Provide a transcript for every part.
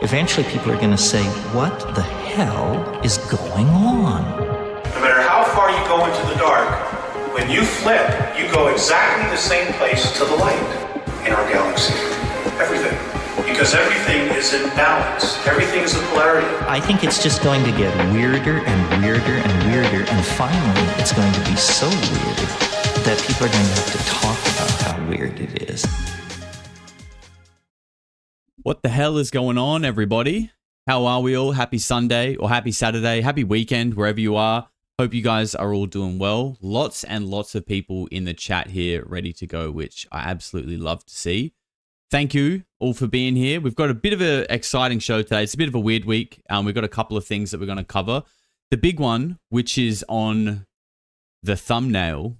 eventually people are going to say, what the hell is going on? No matter how far you go into the dark, when you flip, you go exactly the same place to the light in our galaxy. Everything. Because everything is in balance. Everything is in polarity. I think it's just going to get weirder and weirder and weirder, and finally it's going to be so weird that people are going to have to talk about how weird it is. What the hell is going on, everybody? How are we all? Happy Sunday or happy Saturday, happy weekend, wherever you are. Hope you guys are all doing well. Lots and lots of people in the chat here ready to go, which I absolutely love to see. Thank you all for being here. We've got a bit of an exciting show today. It's a bit of a weird week. We've got a couple of things that we're going to cover. The big one, which is on the thumbnail,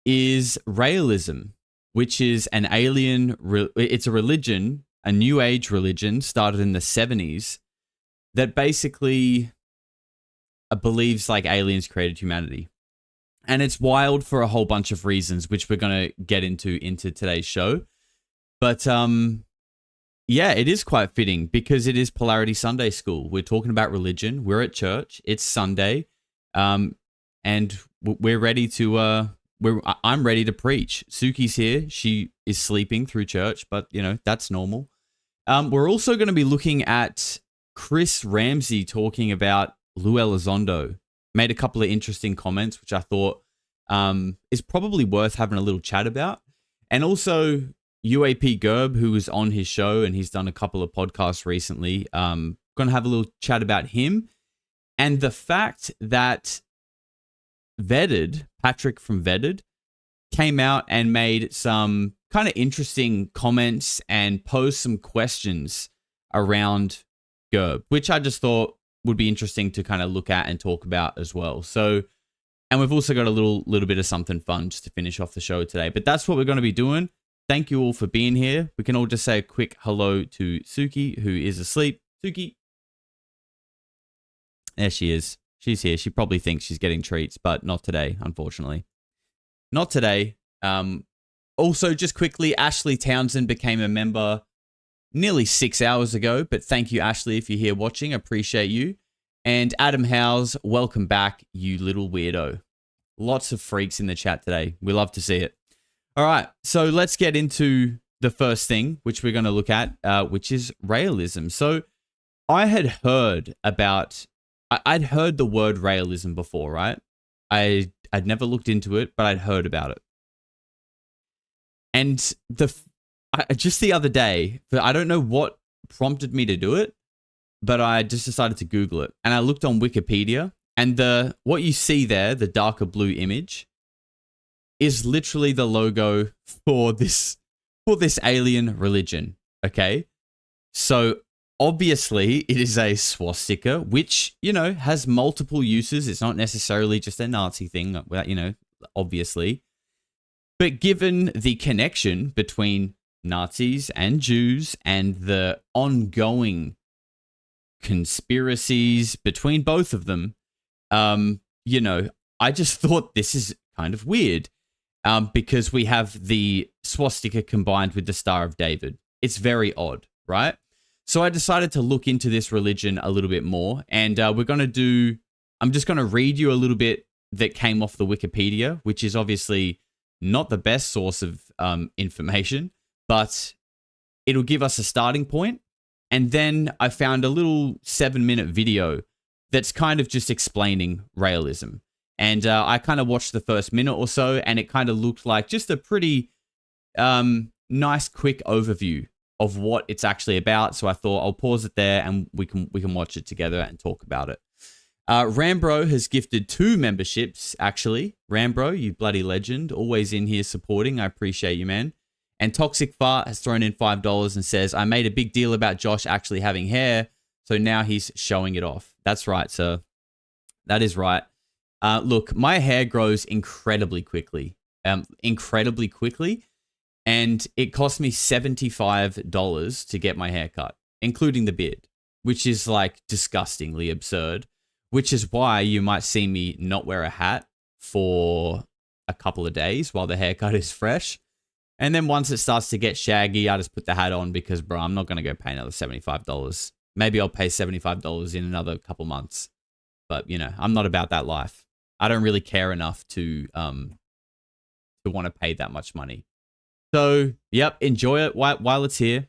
is Raëlism, which is an alien, it's a religion, a new age religion started in the 70s that basically believes like aliens created humanity. And it's wild for a whole bunch of reasons, which we're going to get into today's show. But yeah, it is quite fitting because it is Polarity Sunday School. We're talking about religion. We're at church. It's Sunday. And we're ready to... I'm ready to preach. Suki's here. She is sleeping through church, but, you know, that's normal. We're also going to be looking at Chris Ramsay talking about Elizondo. Made a couple of interesting comments, which I thought is probably worth having a little chat about. And also UAPGerb, who was on his show, and he's done a couple of podcasts recently. Going to have a little chat about him and the fact that Patrick from Vetted, came out and made some kind of interesting comments and posed some questions around Gerb, which I just thought would be interesting to kind of look at and talk about as well. So, and we've also got a little bit of something fun just to finish off the show today. But that's what we're going to be doing. Thank you all for being here. We can all just say a quick hello to Suki, who is asleep. Suki. There she is. She's here. She probably thinks she's getting treats, but not today, unfortunately. Not today. Also, just quickly, Ashley Townsend became a member nearly 6 hours ago, but thank you, Ashley, if you're here watching. Appreciate you. And Adam Howes, welcome back, you little weirdo. Lots of freaks in the chat today. We love to see it. All right, so let's get into the first thing, which we're going to look at, which is Raëlism. So I had heard I'd heard the word Raëlism before, right? I'd never looked into it, but I'd heard about it. And just the other day, I don't know what prompted me to do it, but I just decided to Google it. And I looked on Wikipedia, and what you see there, the darker blue image, is literally the logo for this alien religion, okay? So obviously it is a swastika, which, you know, has multiple uses. It's not necessarily just a Nazi thing, you know, obviously. But given the connection between Nazis and Jews and the ongoing conspiracies between both of them, you know, I just thought this is kind of weird. Because we have the swastika combined with the Star of David. It's very odd, right? So I decided to look into this religion a little bit more, and I'm just going to read you a little bit that came off the Wikipedia, which is obviously not the best source of information, but it'll give us a starting point. And then I found a little 7-minute video that's kind of just explaining Raëlism. And I kind of watched the first minute or so, and it kind of looked like just a pretty nice, quick overview of what it's actually about. So I thought I'll pause it there, and we can watch it together and talk about it. Rambro has gifted 2 memberships, actually. Rambro, you bloody legend, always in here supporting. I appreciate you, man. And Toxic Fart has thrown in $5 and says, I made a big deal about Josh actually having hair, so now he's showing it off. That's right, sir. That is right. Look, my hair grows incredibly quickly, and it cost me $75 to get my hair cut, including the beard, which is like disgustingly absurd, which is why you might see me not wear a hat for a couple of days while the haircut is fresh. And then once it starts to get shaggy, I just put the hat on because, bro, I'm not going to go pay another $75. Maybe I'll pay $75 in another couple months. But, you know, I'm not about that life. I don't really care enough to want to pay that much money. So, yep, enjoy it while it's here.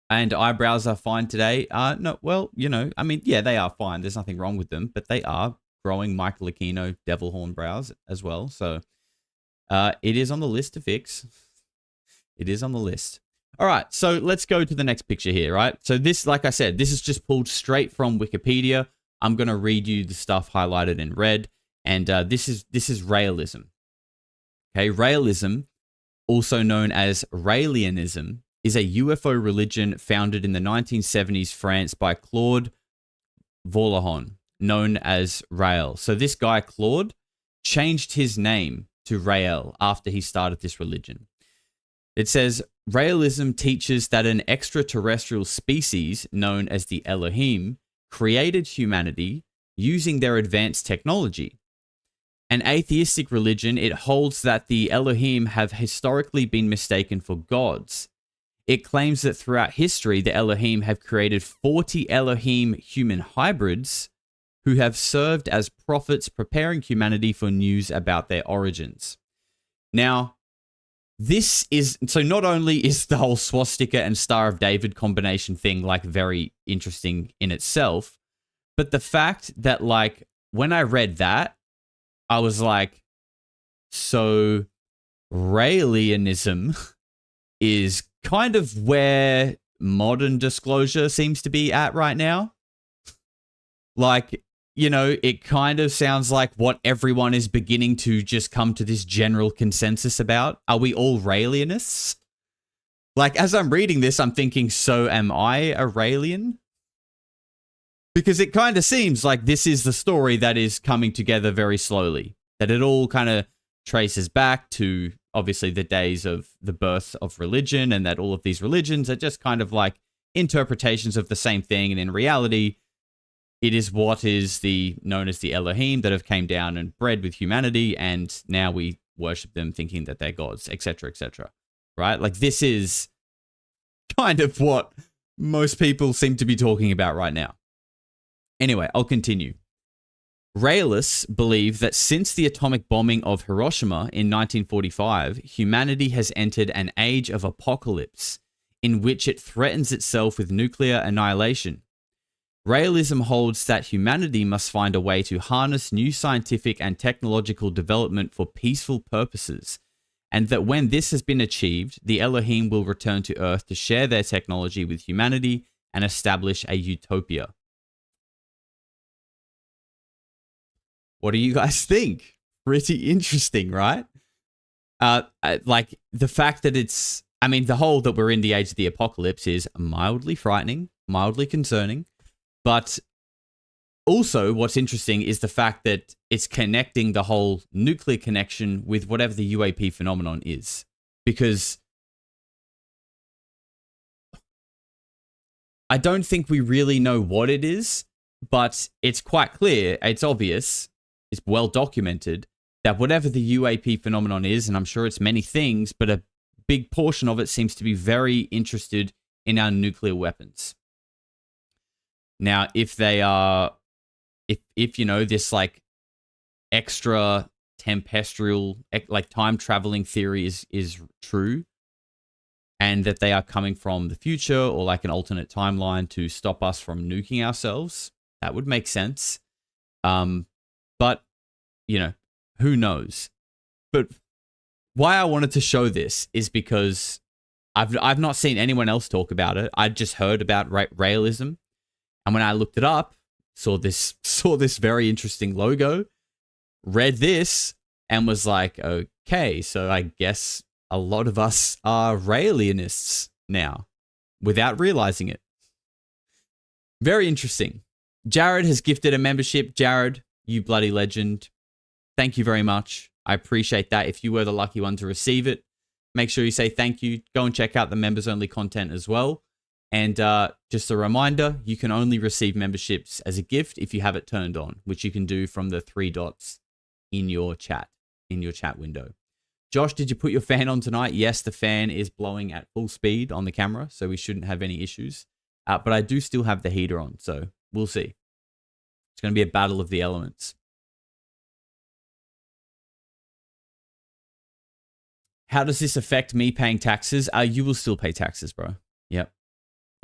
And eyebrows are fine today. No, well, you know, I mean, yeah, they are fine. There's nothing wrong with them, but they are growing Michael Aquino devil horn brows as well. So it is on the list to fix. It is on the list. All right, so let's go to the next picture here, right? So this, like I said, this is just pulled straight from Wikipedia. I'm going to read you the stuff highlighted in red. And this is Raëlism. Okay, Raëlism, also known as Raëlianism, is a UFO religion founded in the 1970s France by Claude Vollahon, known as Raël. So this guy, Claude, changed his name to Raël after he started this religion. It says, Raëlism teaches that an extraterrestrial species known as the Elohim created humanity using their advanced technology. An atheistic religion, it holds that the Elohim have historically been mistaken for gods. It claims that throughout history, the Elohim have created 40 Elohim human hybrids who have served as prophets preparing humanity for news about their origins. Now, this is, so not only is the whole swastika and Star of David combination thing like very interesting in itself, but the fact that like when I read that, I was like, so Raëlianism is kind of where modern disclosure seems to be at right now. Like, you know, it kind of sounds like what everyone is beginning to just come to this general consensus about. Are we all Raëlianists? Like, as I'm reading this, I'm thinking, so am I a Raëlian? Because it kind of seems like this is the story that is coming together very slowly. That it all kind of traces back to, obviously, the days of the birth of religion, and that all of these religions are just kind of like interpretations of the same thing. And in reality, it is what is known as the Elohim that have came down and bred with humanity, and now we worship them thinking that they're gods, etc., etc. Right? Like, this is kind of what most people seem to be talking about right now. Anyway, I'll continue. Raëlists believe that since the atomic bombing of Hiroshima in 1945, humanity has entered an age of apocalypse in which it threatens itself with nuclear annihilation. Raëlism holds that humanity must find a way to harness new scientific and technological development for peaceful purposes, and that when this has been achieved, the Elohim will return to Earth to share their technology with humanity and establish a utopia. What do you guys think? Pretty interesting, right? Like the fact that it's, I mean, the whole that we're in the age of the apocalypse is mildly frightening, mildly concerning. But also what's interesting is the fact that it's connecting the whole nuclear connection with whatever the UAP phenomenon is. Because I don't think we really know what it is, but it's quite clear, it's obvious, it's well documented that whatever the UAP phenomenon is, and I'm sure it's many things, but a big portion of it seems to be very interested in our nuclear weapons. Now, if they are, if you know, this like extra tempestrial, like time traveling theory is true, and that they are coming from the future or like an alternate timeline to stop us from nuking ourselves, that would make sense. But, you know, who knows? But why I wanted to show this is because I've not seen anyone else talk about it. I just heard about Raëlism. And when I looked it up, saw this very interesting logo, read this, and was like, okay, so I guess a lot of us are Raëlianists now, without realizing it. Very interesting. Jared has gifted a membership. Jared, you bloody legend. Thank you very much. I appreciate that. If you were the lucky one to receive it, make sure you say thank you. Go and check out the members-only content as well. And just a reminder, you can only receive memberships as a gift if you have it turned on, which you can do from the 3 dots in your chat window. Josh, did you put your fan on tonight? Yes, the fan is blowing at full speed on the camera, so we shouldn't have any issues. But I do still have the heater on, so we'll see. It's going to be a battle of the elements. How does this affect me paying taxes? You will still pay taxes, bro. Yep.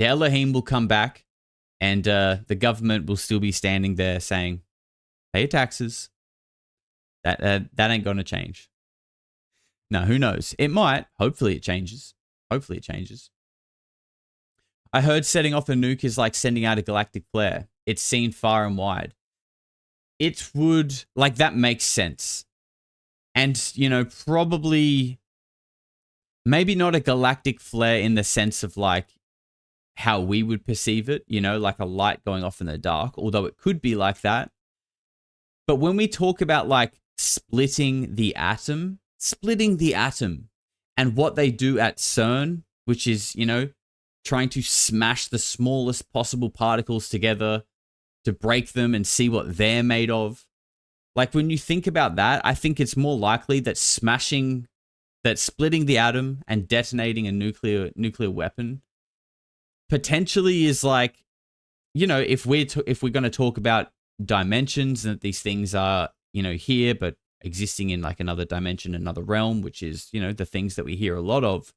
The Elohim will come back, and the government will still be standing there saying, pay your taxes. That ain't going to change. Now, who knows? It might. Hopefully it changes. Hopefully it changes. I heard setting off a nuke is like sending out a galactic flare. It's seen far and wide. It would, like, that makes sense. And, you know, probably, maybe not a galactic flare in the sense of, like, how we would perceive it, you know, like a light going off in the dark, although it could be like that. But when we talk about, like, splitting the atom, and what they do at CERN, which is, you know, trying to smash the smallest possible particles together to break them and see what they're made of. Like, when you think about that, I think it's more likely that splitting the atom and detonating a nuclear weapon potentially is like, you know, if we're going to talk about dimensions and that these things are, you know, here, but existing in like another dimension, another realm, which is, you know, the things that we hear a lot of,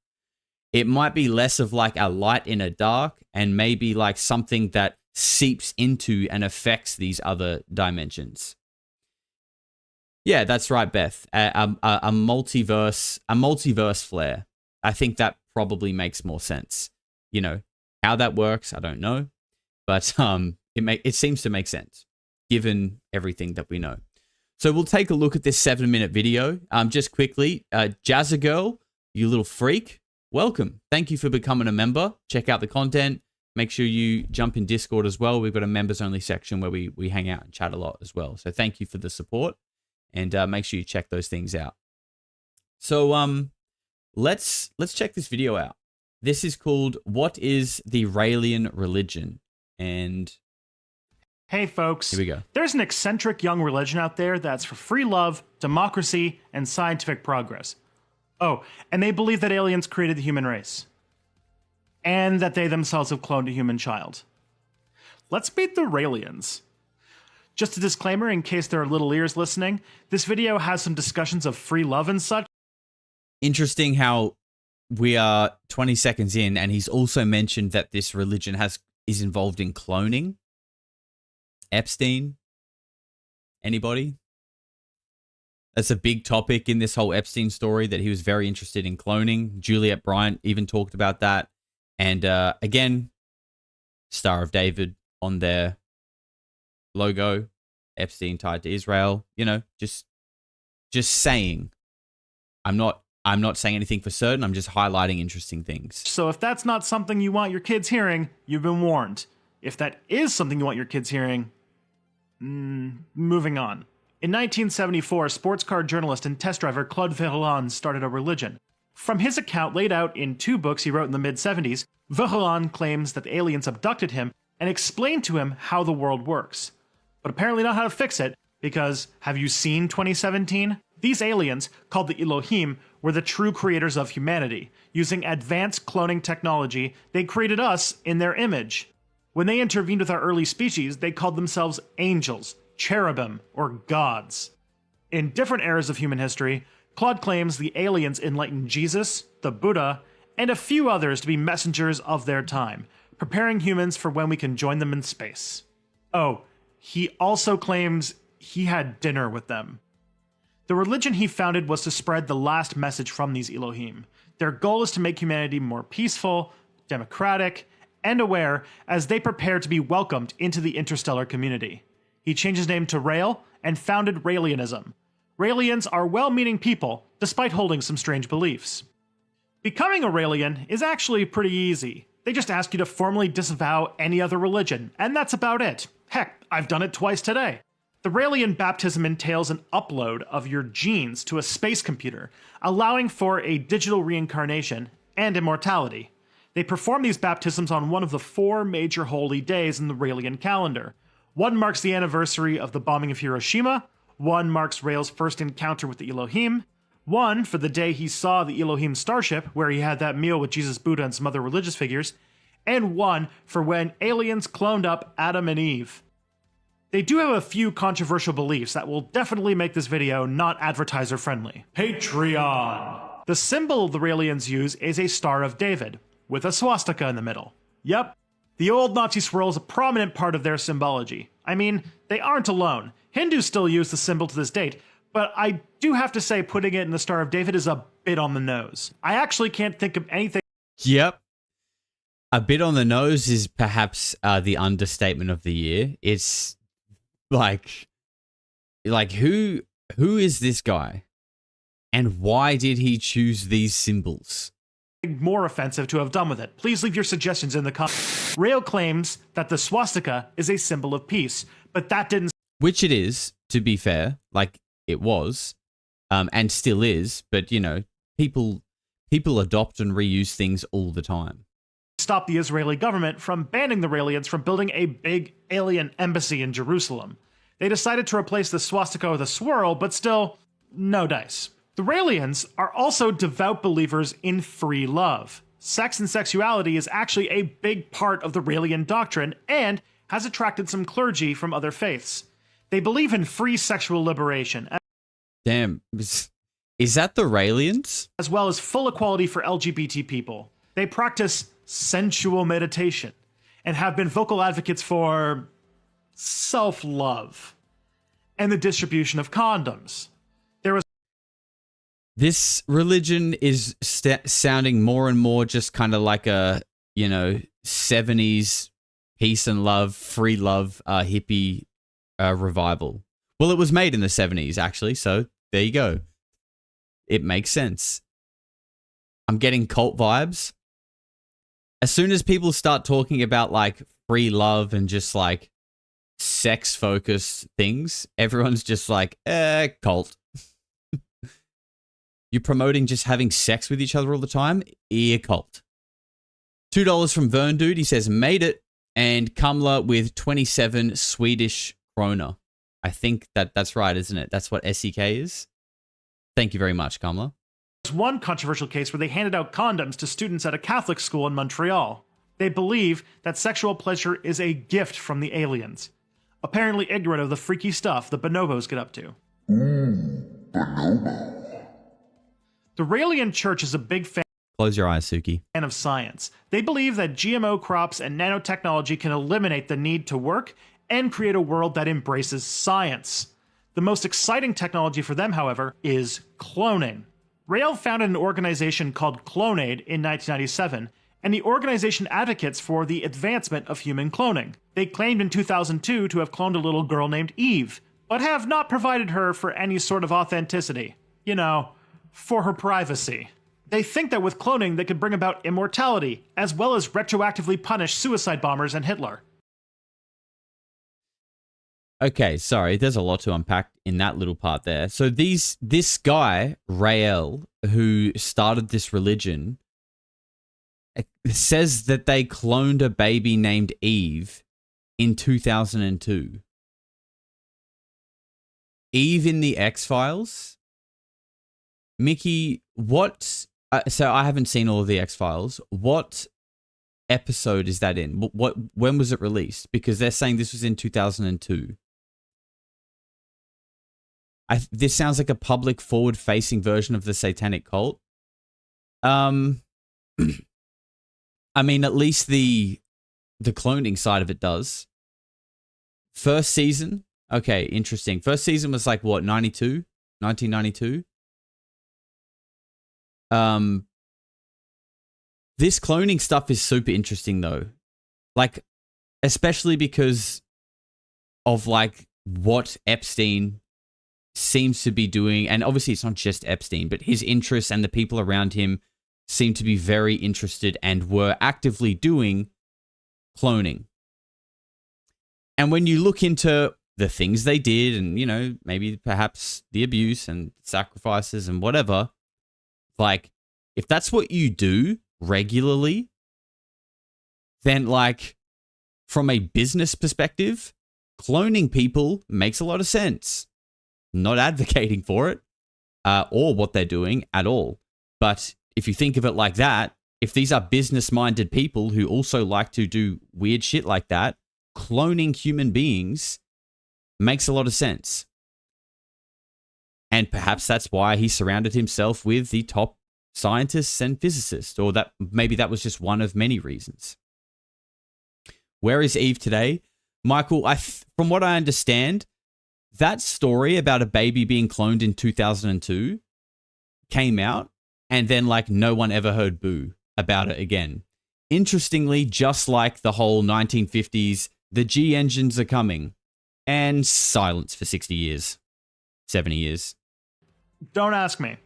it might be less of like a light in a dark and maybe like something that seeps into and affects these other dimensions. Yeah, that's right, Beth. A multiverse flare. I think that probably makes more sense. You know, how that works, I don't know, but it seems to make sense given everything that we know. So we'll take a look at this 7-minute video. Just quickly, Jazza Girl, you little freak, welcome. Thank you for becoming a member. Check out the content. Make sure you jump in Discord as well. We've got a members only section where we hang out and chat a lot as well. So thank you for the support, and make sure you check those things out. So let's check this video out. This is called "What is the Raëlian Religion?" And hey folks, here we go. There's an eccentric young religion out there that's for free love, democracy, and scientific progress. Oh, and they believe that aliens created the human race. And that they themselves have cloned a human child. Let's meet the Raëlians. Just a disclaimer in case there are little ears listening, this video has some discussions of free love and such. Interesting how we are 20 seconds in and he's also mentioned that this religion is involved in cloning. Epstein? Anybody? That's a big topic in this whole Epstein story, that he was very interested in cloning. Juliet Bryant even talked about that. And again, Star of David on their logo, Epstein tied to Israel. You know, just saying. I'm not saying anything for certain. I'm just highlighting interesting things. So if that's not something you want your kids hearing, you've been warned. If that is something you want your kids hearing, moving on. In 1974, sports car journalist and test driver Claude Verlan started a religion. From his account laid out in 2 books he wrote in the mid-70s, Verlan claims that the aliens abducted him and explained to him how the world works. But apparently not how to fix it, because have you seen 2017? These aliens, called the Elohim, were the true creators of humanity. Using advanced cloning technology, they created us in their image. When they intervened with our early species, they called themselves angels, cherubim, or gods. In different eras of human history, Claude claims the aliens enlightened Jesus, the Buddha, and a few others to be messengers of their time, preparing humans for when we can join them in space. Oh, he also claims he had dinner with them. The religion he founded was to spread the last message from these Elohim. Their goal is to make humanity more peaceful, democratic, and aware as they prepare to be welcomed into the interstellar community. He changed his name to Raël and founded Raëlianism. Raëlians are well-meaning people, despite holding some strange beliefs. Becoming a Raëlian is actually pretty easy. They just ask you to formally disavow any other religion, and that's about it. Heck, I've done it twice today. The Raëlian baptism entails an upload of your genes to a space computer, allowing for a digital reincarnation and immortality. They perform these baptisms on one of the 4 major holy days in the Raëlian calendar. One marks the anniversary of the bombing of Hiroshima, one marks Raël's first encounter with the Elohim, One for the day he saw the Elohim starship, where he had that meal with Jesus, Buddha, and some other religious figures, and one for when aliens cloned up Adam and Eve. They do have a few controversial beliefs that will definitely make this video not advertiser friendly. Patreon. The symbol the aliens use is a Star of David, with a swastika in the middle. Yep, the old Nazi swirl is a prominent part of their symbology. I mean, they aren't alone. Hindus still use the symbol to this date, but I do have to say putting it in the Star of David is a bit on the nose. I actually can't think of anything. Yep. A bit on the nose is perhaps the understatement of the year. It's like who is this guy? And why did he choose these symbols? More offensive to have done with it. Please leave your suggestions in the comments. Rael claims that the swastika is a symbol of peace, but that didn't... Which it is, to be fair. Like, it was, and still is, but, you know, people adopt and reuse things all the time. Stop the Israeli government from banning the Raelians from building a big alien embassy in Jerusalem. They decided to replace the swastika with a swirl, but still, no dice. The Raelians are also devout believers in free love. Sex and sexuality is actually a big part of the Raelian doctrine and has attracted some clergy from other faiths. They believe in free sexual liberation. Damn, is that the Raelians? As well as full equality for LGBT people. They practice sensual meditation and have been vocal advocates for self-love and the distribution of condoms. This religion is sounding more and more just kind of like a, you know, 70s peace and love, free love, hippie revival. Well, it was made in the 70s, actually, so there you go. It makes sense. I'm getting cult vibes. As soon as people start talking about, like, free love and just, like, sex-focused things, everyone's just like, cult. You're promoting just having sex with each other all the time? Cult. $2 from Vern Dude. He says, made it. And Kamla with 27 Swedish krona. I think that's right, isn't it? That's what SEK is. Thank you very much, Kamla. There's one controversial case where they handed out condoms to students at a Catholic school in Montreal. They believe that sexual pleasure is a gift from the aliens, apparently ignorant of the freaky stuff the bonobos get up to. Bonobo. The Raelian Church is a big fan Close your eyes, Suki. of science. They believe that GMO crops and nanotechnology can eliminate the need to work and create a world that embraces science. The most exciting technology for them, however, is cloning. Rael founded an organization called Clonaid in 1997, and the organization advocates for the advancement of human cloning. They claimed in 2002 to have cloned a little girl named Eve, but have not provided her for any sort of authenticity. You know, for her privacy. They think that with cloning they could bring about immortality, as well as retroactively punish suicide bombers and Hitler. Okay, sorry, there's a lot to unpack in that little part there. So this guy, Rael, who started this religion, says that they cloned a baby named Eve in 2002. Eve in the X-Files? Mickey, what... so I haven't seen all of the X-Files. What episode is that in? When was it released? Because they're saying this was in 2002. This sounds like a public forward-facing version of the Satanic Cult. I mean, at least the cloning side of it does. First season? Okay, interesting. First season was like, what, 92? 1992? This cloning stuff is super interesting though. Like, especially because of like what Epstein seems to be doing. And obviously it's not just Epstein, but his interests and the people around him seem to be very interested and were actively doing cloning. And when you look into the things they did and, you know, maybe perhaps the abuse and sacrifices and whatever, like, if that's what you do regularly, then, like, from a business perspective, cloning people makes a lot of sense. Not advocating for it, or what they're doing at all. But if you think of it like that, if these are business-minded people who also like to do weird shit like that, cloning human beings makes a lot of sense. And perhaps that's why he surrounded himself with the top scientists and physicists, or that maybe that was just one of many reasons. Where is Eve today? Michael, from what I understand, that story about a baby being cloned in 2002 came out, and then like no one ever heard boo about it again. Interestingly, just like the whole 1950s, the G engines are coming, and silence for 60 years, 70 years. Don't ask me.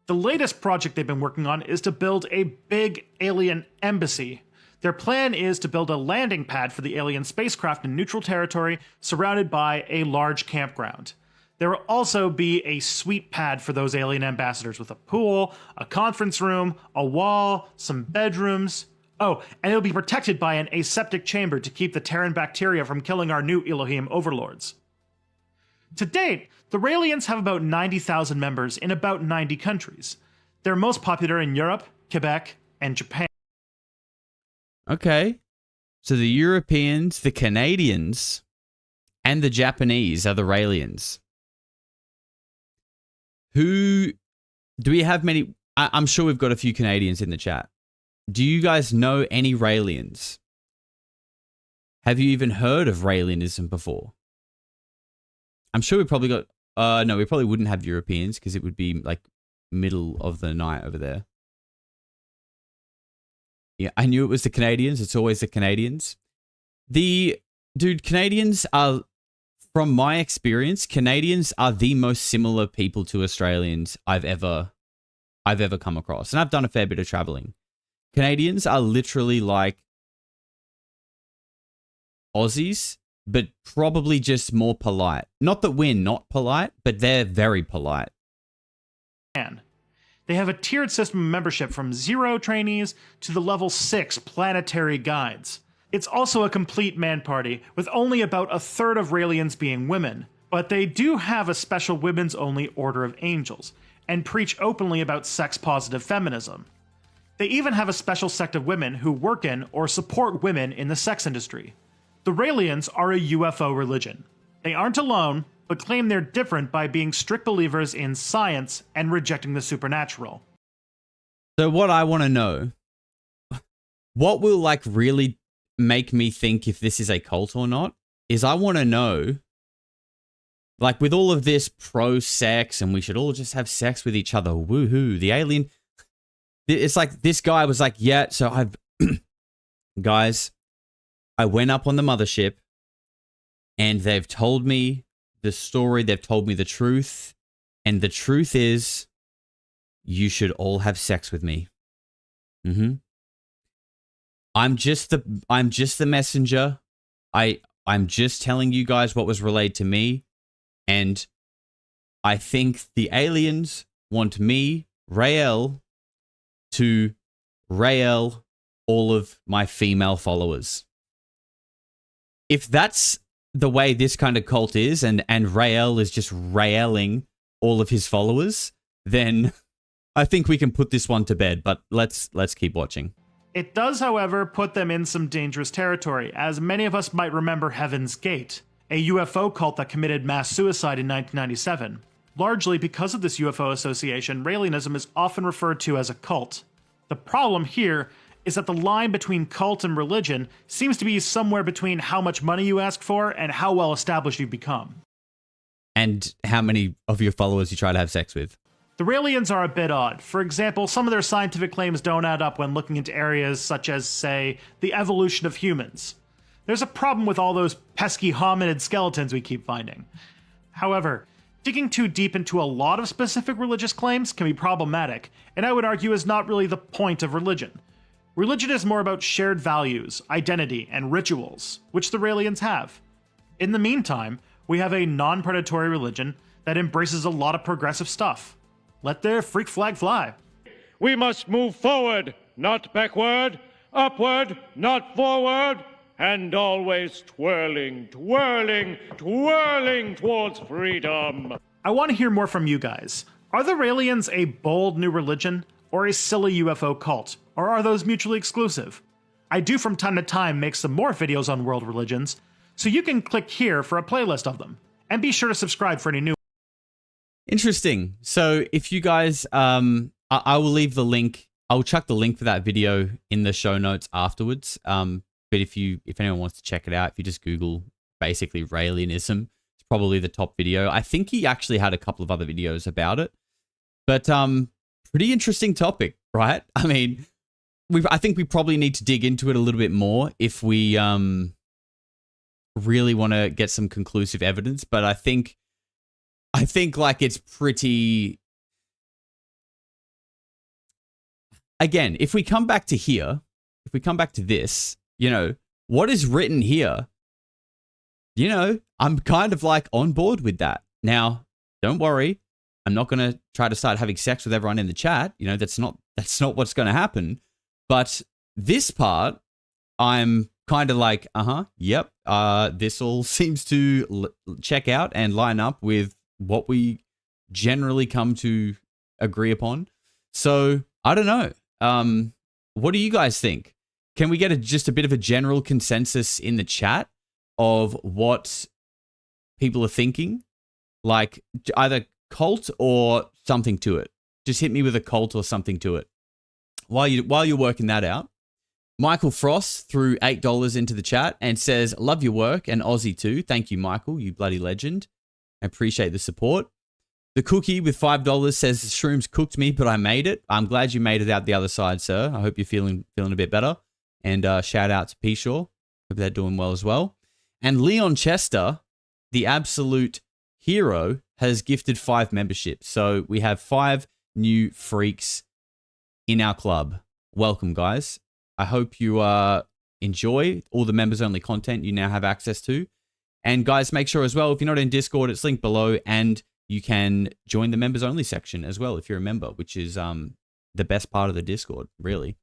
The latest project they've been working on is to build a big alien embassy. Their plan is to build a landing pad for the alien spacecraft in neutral territory surrounded by a large campground. There will also be a suite pad for those alien ambassadors with a pool, a conference room, a wall, some bedrooms. Oh, and it'll be protected by an aseptic chamber to keep the Terran bacteria from killing our new Elohim overlords. To date, the Raëlians have about 90,000 members in about 90 countries. They're most popular in Europe, Quebec, and Japan. Okay. So the Europeans, the Canadians, and the Japanese are the Raëlians. Who do we have many? I'm sure we've got a few Canadians in the chat. Do you guys know any Raëlians? Have you even heard of Raëlianism before? I'm sure we probably got... no, we probably wouldn't have Europeans because it would be like middle of the night over there. Yeah, I knew it was the Canadians. It's always the Canadians. Canadians are, from my experience, Canadians are the most similar people to Australians I've ever come across. And I've done a fair bit of traveling. Canadians are literally like Aussies, but probably just more polite. Not that we're not polite, but they're very polite. They have a tiered system of membership from 0 trainees to the level 6 planetary guides. It's also a complete man party, with only about a third of Raëlians being women. But they do have a special women's-only Order of Angels, and preach openly about sex-positive feminism. They even have a special sect of women who work in or support women in the sex industry. The Raëlians are a UFO religion. They aren't alone, but claim they're different by being strict believers in science and rejecting the supernatural. So what I want to know, what will like really make me think if this is a cult or not, is I want to know, like with all of this pro-sex and we should all just have sex with each other, woohoo, the alien, it's like this guy was like, yeah, so I've, guys, I went up on the mothership and they've told me the story, they've told me the truth, and the truth is you should all have sex with me. I'm just the messenger. I'm just telling you guys what was relayed to me, and I think the aliens want me, Raël, to Raël all of my female followers. If that's the way this kind of cult is, and Raël is just Raëling all of his followers, then I think we can put this one to bed, but let's keep watching. It does, however, put them in some dangerous territory, as many of us might remember Heaven's Gate, a UFO cult that committed mass suicide in 1997. Largely because of this UFO association, Raëlianism is often referred to as a cult. The problem here is that the line between cult and religion seems to be somewhere between how much money you ask for and how well established you've become. And how many of your followers you try to have sex with. The Raëlians are a bit odd. For example, some of their scientific claims don't add up when looking into areas such as, say, the evolution of humans. There's a problem with all those pesky hominid skeletons we keep finding. However, digging too deep into a lot of specific religious claims can be problematic, and I would argue is not really the point of religion. Religion is more about shared values, identity, and rituals, which the Raëlians have. In the meantime, we have a non-predatory religion that embraces a lot of progressive stuff. Let their freak flag fly. We must move forward, not backward, upward, not forward, and always twirling, twirling, twirling towards freedom. I want to hear more from you guys. Are the Raelians a bold new religion, or a silly UFO cult, or are those mutually exclusive? I do from time to time make some more videos on world religions, so you can click here for a playlist of them. And be sure to subscribe for any new. Interesting. So if you guys, I will leave the link. I'll chuck the link for that video in the show notes afterwards. But if anyone wants to check it out, if you just Google basically Raëlism, it's probably the top video. I think he actually had a couple of other videos about it, but pretty interesting topic, right? I mean, I think we probably need to dig into it a little bit more if we really want to get some conclusive evidence. But I think like it's pretty. Again, if we come back to here, if we come back to this, you know, what is written here, you know, I'm kind of like on board with that. Now, don't worry. I'm not going to try to start having sex with everyone in the chat. You know, that's not what's going to happen. But this part, I'm kind of like, yep, this all seems to check out and line up with what we generally come to agree upon. So, I don't know. What do you guys think? Can we get just a bit of a general consensus in the chat of what people are thinking? Like either cult or something to it. Just hit me with a cult or something to it. While you're working that out, Michael Frost threw $8 into the chat and says, love your work, and Aussie too. Thank you, Michael, you bloody legend. I appreciate the support. The Cookie with $5 says, shrooms cooked me, but I made it. I'm glad you made it out the other side, sir. I hope you're feeling a bit better. And shout out to P-Shaw. Hope they're doing well as well. And Leon Chester, the absolute hero, has gifted 5 memberships. So we have 5 new freaks in our club. Welcome, guys. I hope you enjoy all the members-only content you now have access to. And guys, make sure as well, if you're not in Discord, it's linked below, and you can join the members-only section as well if you're a member, which is the best part of the Discord, really.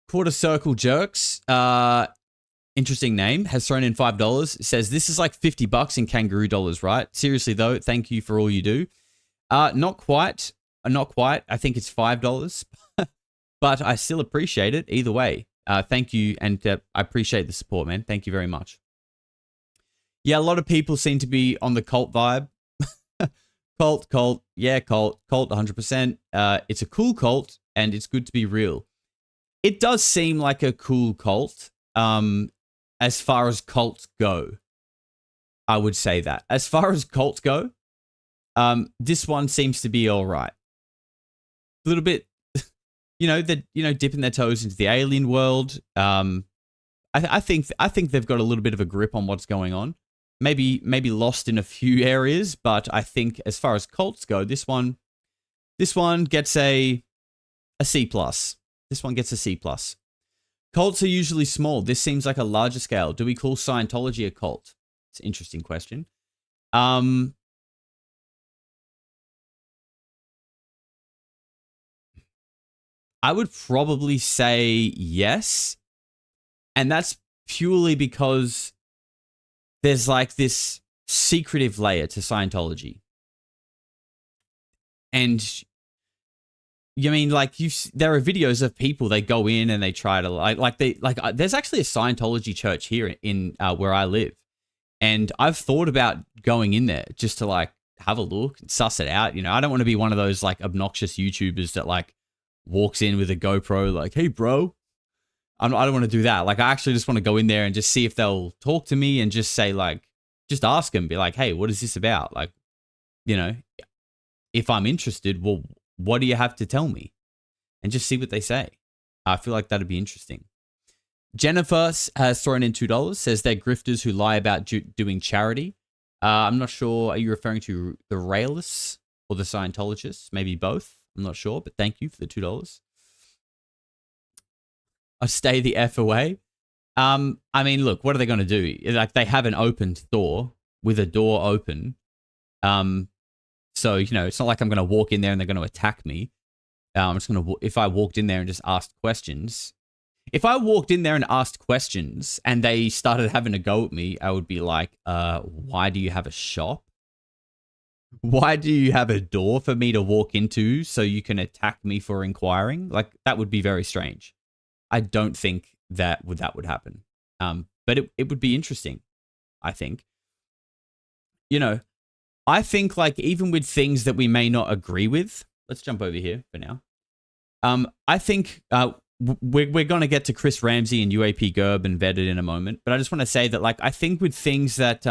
Quarter Circle Jerks, interesting name, has thrown in $5. Says, this is like $50 in kangaroo dollars, right? Seriously, though, thank you for all you do. Not quite. I think it's $5, but I still appreciate it either way. Thank you, and I appreciate the support, man. Thank you very much. Yeah, a lot of people seem to be on the cult vibe. Cult. Yeah, cult 100%. It's a cool cult, and it's good to be real. It does seem like a cool cult, as far as cults go. I would say that. As far as cults go, this one seems to be all right. A little bit, dipping their toes into the alien world. I think they've got a little bit of a grip on what's going on. Maybe lost in a few areas, but I think as far as cults go, this one gets a C+. This one gets a C+. Cults are usually small. This seems like a larger scale. Do we call Scientology a cult? It's an interesting question. I would probably say yes. And that's purely because there's like this secretive layer to Scientology. And you mean like there are videos of people, they go in and they try to there's actually a Scientology church here in where I live. And I've thought about going in there just to like have a look and suss it out. You know, I don't want to be one of those like obnoxious YouTubers that like walks in with a GoPro like, hey bro, I don't want to do that. Like I actually just want to go in there and just see if they'll talk to me and just say like, just ask them, be like, hey, what is this about? Like, you know, if I'm interested, well, what do you have to tell me? And just see what they say. I feel like that'd be interesting. Jennifer has thrown in $2, says they're grifters who lie about doing charity. I'm not sure. Are you referring to the Raëlists or the Scientologists? Maybe both. I'm not sure, but thank you for the $2. I'll stay the F away. I mean, look, what are they going to do? Like they have an opened door with a door open. So, you know, it's not like I'm going to walk in there and they're going to attack me. I'm just going to, if I walked in there and just asked questions, if I walked in there and asked questions and they started having a go at me, I would be like, why do you have a shop? Why do you have a door for me to walk into so you can attack me for inquiring? Like, that would be very strange. I don't think that would happen. But it would be interesting, I think. You know, I think like even with things that we may not agree with, let's jump over here for now. I think we're going to get to Chris Ramsay and UAPGerb and Vetted in a moment, but I just want to say that like I think with things that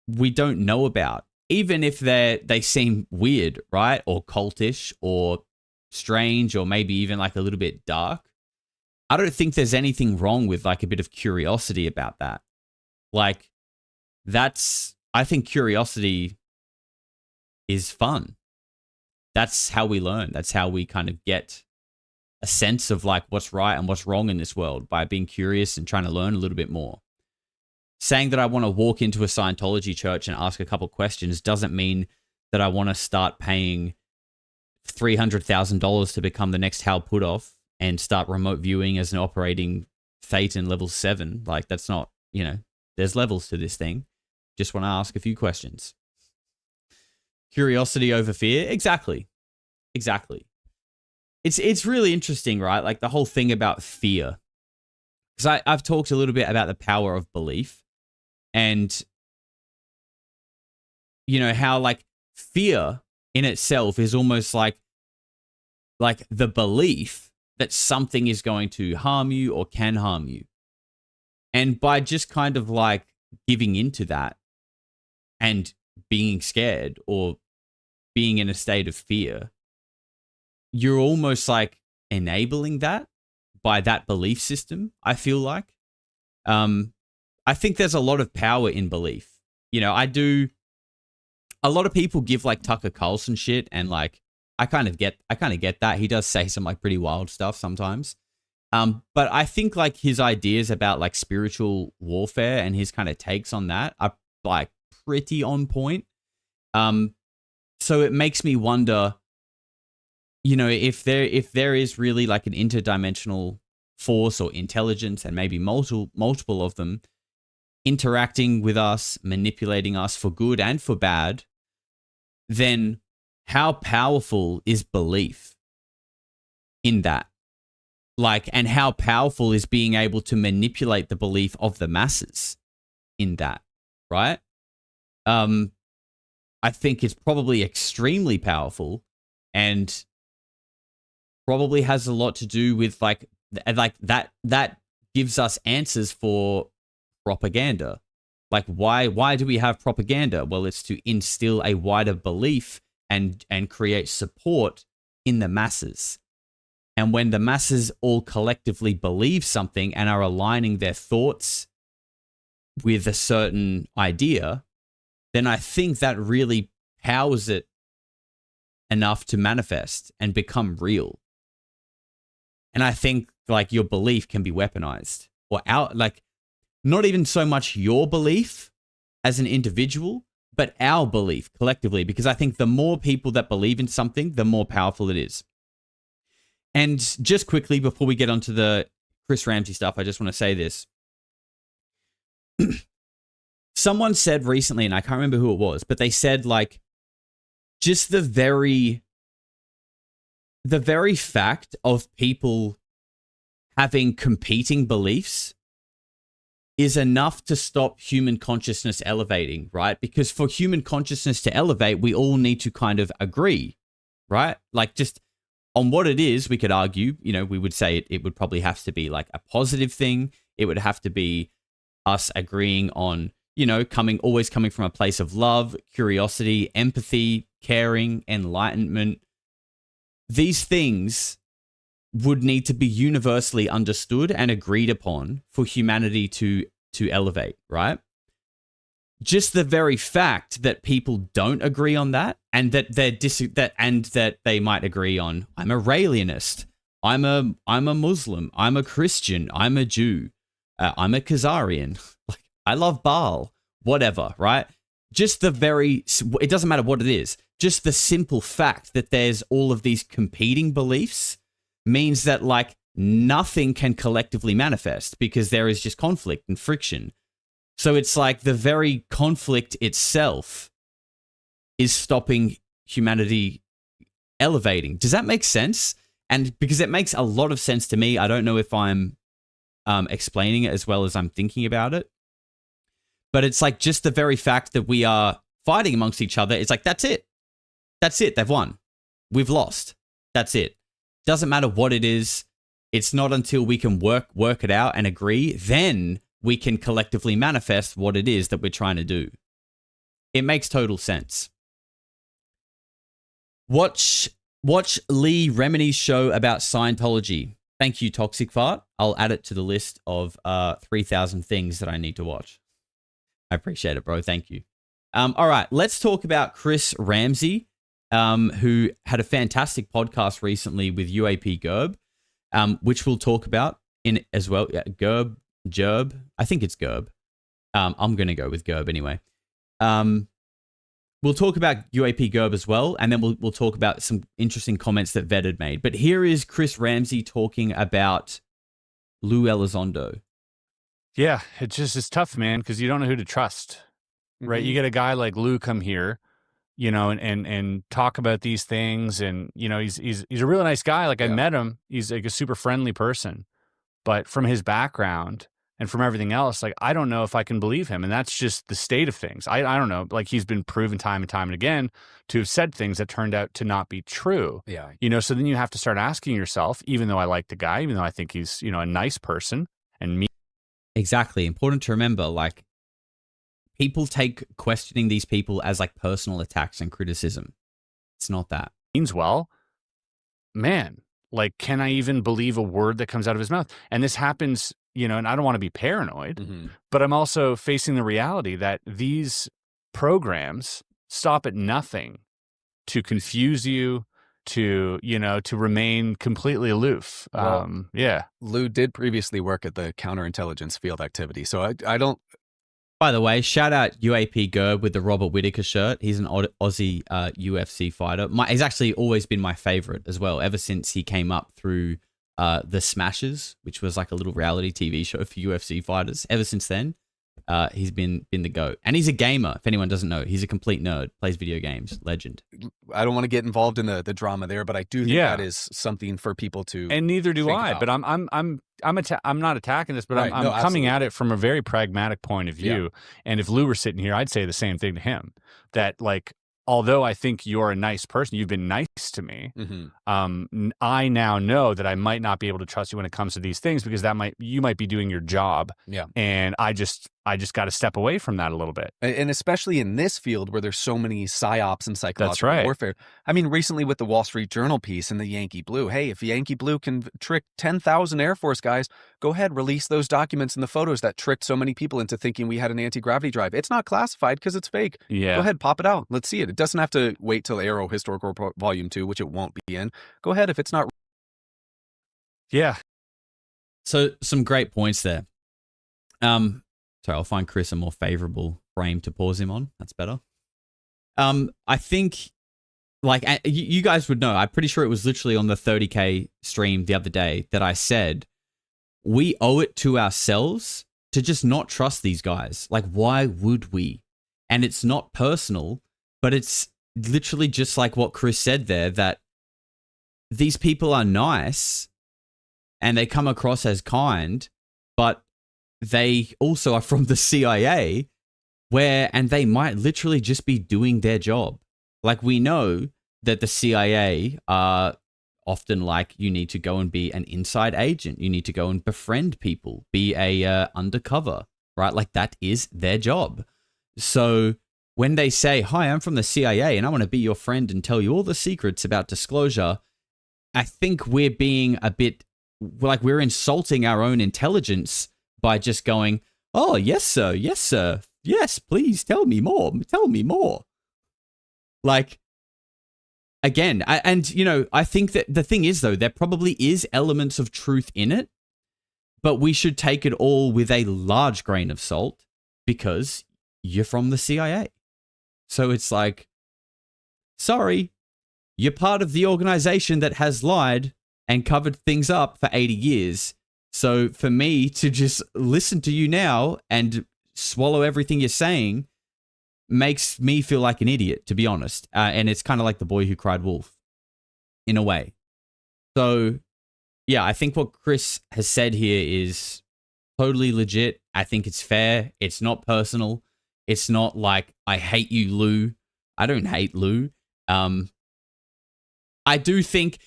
we don't know about, even if they seem weird, right, or cultish or strange or maybe even like a little bit dark, I don't think there's anything wrong with like a bit of curiosity about that. Like I think curiosity is fun. That's how we learn. That's how we kind of get a sense of like what's right and what's wrong in this world, by being curious and trying to learn a little bit more. Saying that I want to walk into a Scientology church and ask a couple questions doesn't mean that I want to start paying $300,000 to become the next Hal Puthoff and start remote viewing as an operating Thetan level 7. Like, that's not, there's levels to this thing. Just want to ask a few questions. Curiosity over fear? Exactly. It's really interesting, right? Like the whole thing about fear. Because I've talked a little bit about the power of belief and, how like fear in itself is almost like the belief that something is going to harm you or can harm you. And by just kind of like giving into that and being scared or being in a state of fear, you're almost like enabling that by that belief system, I feel like. I think there's a lot of power in belief. A lot of people give like Tucker Carlson shit, and like I kind of get that. He does say some like pretty wild stuff sometimes. But I think like his ideas about like spiritual warfare and his kind of takes on that are like pretty on point. So it makes me wonder, if there is really like an interdimensional force or intelligence, and maybe multiple of them interacting with us, manipulating us for good and for bad, then how powerful is belief in that? Like, and how powerful is being able to manipulate the belief of the masses in that, right? I think it's probably extremely powerful and probably has a lot to do with like that gives us answers for propaganda. Like why do we have propaganda? Well, it's to instill a wider belief and create support in the masses. And when the masses all collectively believe something and are aligning their thoughts with a certain idea, then I think that really powers it enough to manifest and become real. And I think like your belief can be weaponized, or not even so much your belief as an individual, but our belief collectively, because I think the more people that believe in something, the more powerful it is. And just quickly, before we get onto the Chris Ramsay stuff, I just want to say this. Someone said recently, and I can't remember who it was, but they said like, just the very fact of people having competing beliefs is enough to stop human consciousness elevating, right? Because for human consciousness to elevate, we all need to kind of agree, right? Like just on what it is, we could argue, we would say it would probably have to be like a positive thing. It would have to be us agreeing on, always coming from a place of love, curiosity, empathy, caring, enlightenment. These things would need to be universally understood and agreed upon for humanity to elevate, right? Just the very fact that people don't agree on that, and that that they might agree on, I'm a Raëlianist, I'm a Muslim, I'm a Christian, I'm a Jew, I'm a Khazarian, like I love Baal, whatever, right? Just it doesn't matter what it is. Just the simple fact that there's all of these competing beliefs means that like nothing can collectively manifest, because there is just conflict and friction. So it's like the very conflict itself is stopping humanity elevating. Does that make sense? And because it makes a lot of sense to me, I don't know if I'm explaining it as well as I'm thinking about it. But it's like just the very fact that we are fighting amongst each other. It's like, that's it. That's it. They've won. We've lost. That's it. Doesn't matter what it is. It's not until we can work it out and agree, then we can collectively manifest what it is that we're trying to do. It makes total sense. Watch Lee Remini's show about Scientology. Thank you, Toxic Fart. I'll add it to the list of 3,000 things that I need to watch. I appreciate it, bro. Thank you. All right, let's talk about Chris Ramsay, who had a fantastic podcast recently with UAPGerb, which we'll talk about in as well. Gerb. I think it's Gerb. I'm going to go with Gerb anyway. We'll talk about UAPGerb as well, and then we'll talk about some interesting comments that Ved had made. But here is Chris Ramsay talking about Lou Elizondo. Yeah, it's tough, man, because you don't know who to trust, right? You get a guy like Lou come here, and talk about these things, and he's a really nice guy. Like I met him, he's like a super friendly person, but from his background and from everything else, like I don't know if I can believe him, and that's just the state of things. I don't know, like he's been proven time and time and again to have said things that turned out to not be true. Yeah, so then you have to start asking yourself, even though I like the guy, even though I think he's a nice person, and me. Exactly. Important to remember, like, people take questioning these people as like personal attacks and criticism. It's not that. Means well, man, like, can I even believe a word that comes out of his mouth? And this happens, and I don't want to be paranoid, but I'm also facing the reality that these programs stop at nothing to confuse you, to remain completely aloof. Well, Lou did previously work at the counterintelligence field activity, so I don't. By the way, shout out UAPGerb with the Robert Whittaker shirt. He's an Aussie UFC fighter. He's actually always been my favorite as well, ever since he came up through The Smashers, which was like a little reality TV show for UFC fighters. Ever since then, he's been the GOAT. And he's a gamer, if anyone doesn't know. He's a complete nerd, plays video games, legend. I don't want to get involved in the drama there, but I do think that is something for people to. And neither do I. But I'm not attacking this, but right. I'm coming at it from a very pragmatic point of view. Yeah. And if Lou were sitting here, I'd say the same thing to him. That, like, although I think you're a nice person, you've been nice to me. I now know that I might not be able to trust you when it comes to these things, because you might be doing your job. Yeah. And I just got to step away from that a little bit. And especially in this field where there's so many psyops and psychological warfare. I mean, recently with the Wall Street Journal piece and the Yankee Blue, hey, if Yankee Blue can trick 10,000 Air Force guys, go ahead, release those documents and the photos that tricked so many people into thinking we had an anti-gravity drive. It's not classified because it's fake. Yeah. Go ahead, pop it out. Let's see it. It doesn't have to wait till Aero Historical Report Volume 2, which it won't be in. Go ahead if it's not. Yeah. So some great points there. Sorry, I'll find Chris a more favorable frame to pause him on. That's better. I think, like, you guys would know, I'm pretty sure it was literally on the 30K stream the other day that I said, we owe it to ourselves to just not trust these guys. Like, why would we? And it's not personal, but it's literally just like what Chris said there, that these people are nice and they come across as kind, but they also are from the CIA, and they might literally just be doing their job. Like, we know that the CIA are often like, you need to go and be an inside agent. You need to go and befriend people, be a undercover, right? Like, that is their job. So when they say, hi, I'm from the CIA and I want to be your friend and tell you all the secrets about disclosure, I think we're being a bit like, we're insulting our own intelligence by just going, oh, yes, sir. Yes, sir. Yes, please tell me more. Tell me more. Like, again, I think that the thing is, though, there probably is elements of truth in it, but we should take it all with a large grain of salt because you're from the CIA. So it's like, sorry, you're part of the organization that has lied and covered things up for 80 years. So for me to just listen to you now and swallow everything you're saying makes me feel like an idiot, to be honest. And it's kind of like the boy who cried wolf, in a way. So, yeah, I think what Chris has said here is totally legit. I think it's fair. It's not personal. It's not like, I hate you, Lou. I don't hate Lou. I do think,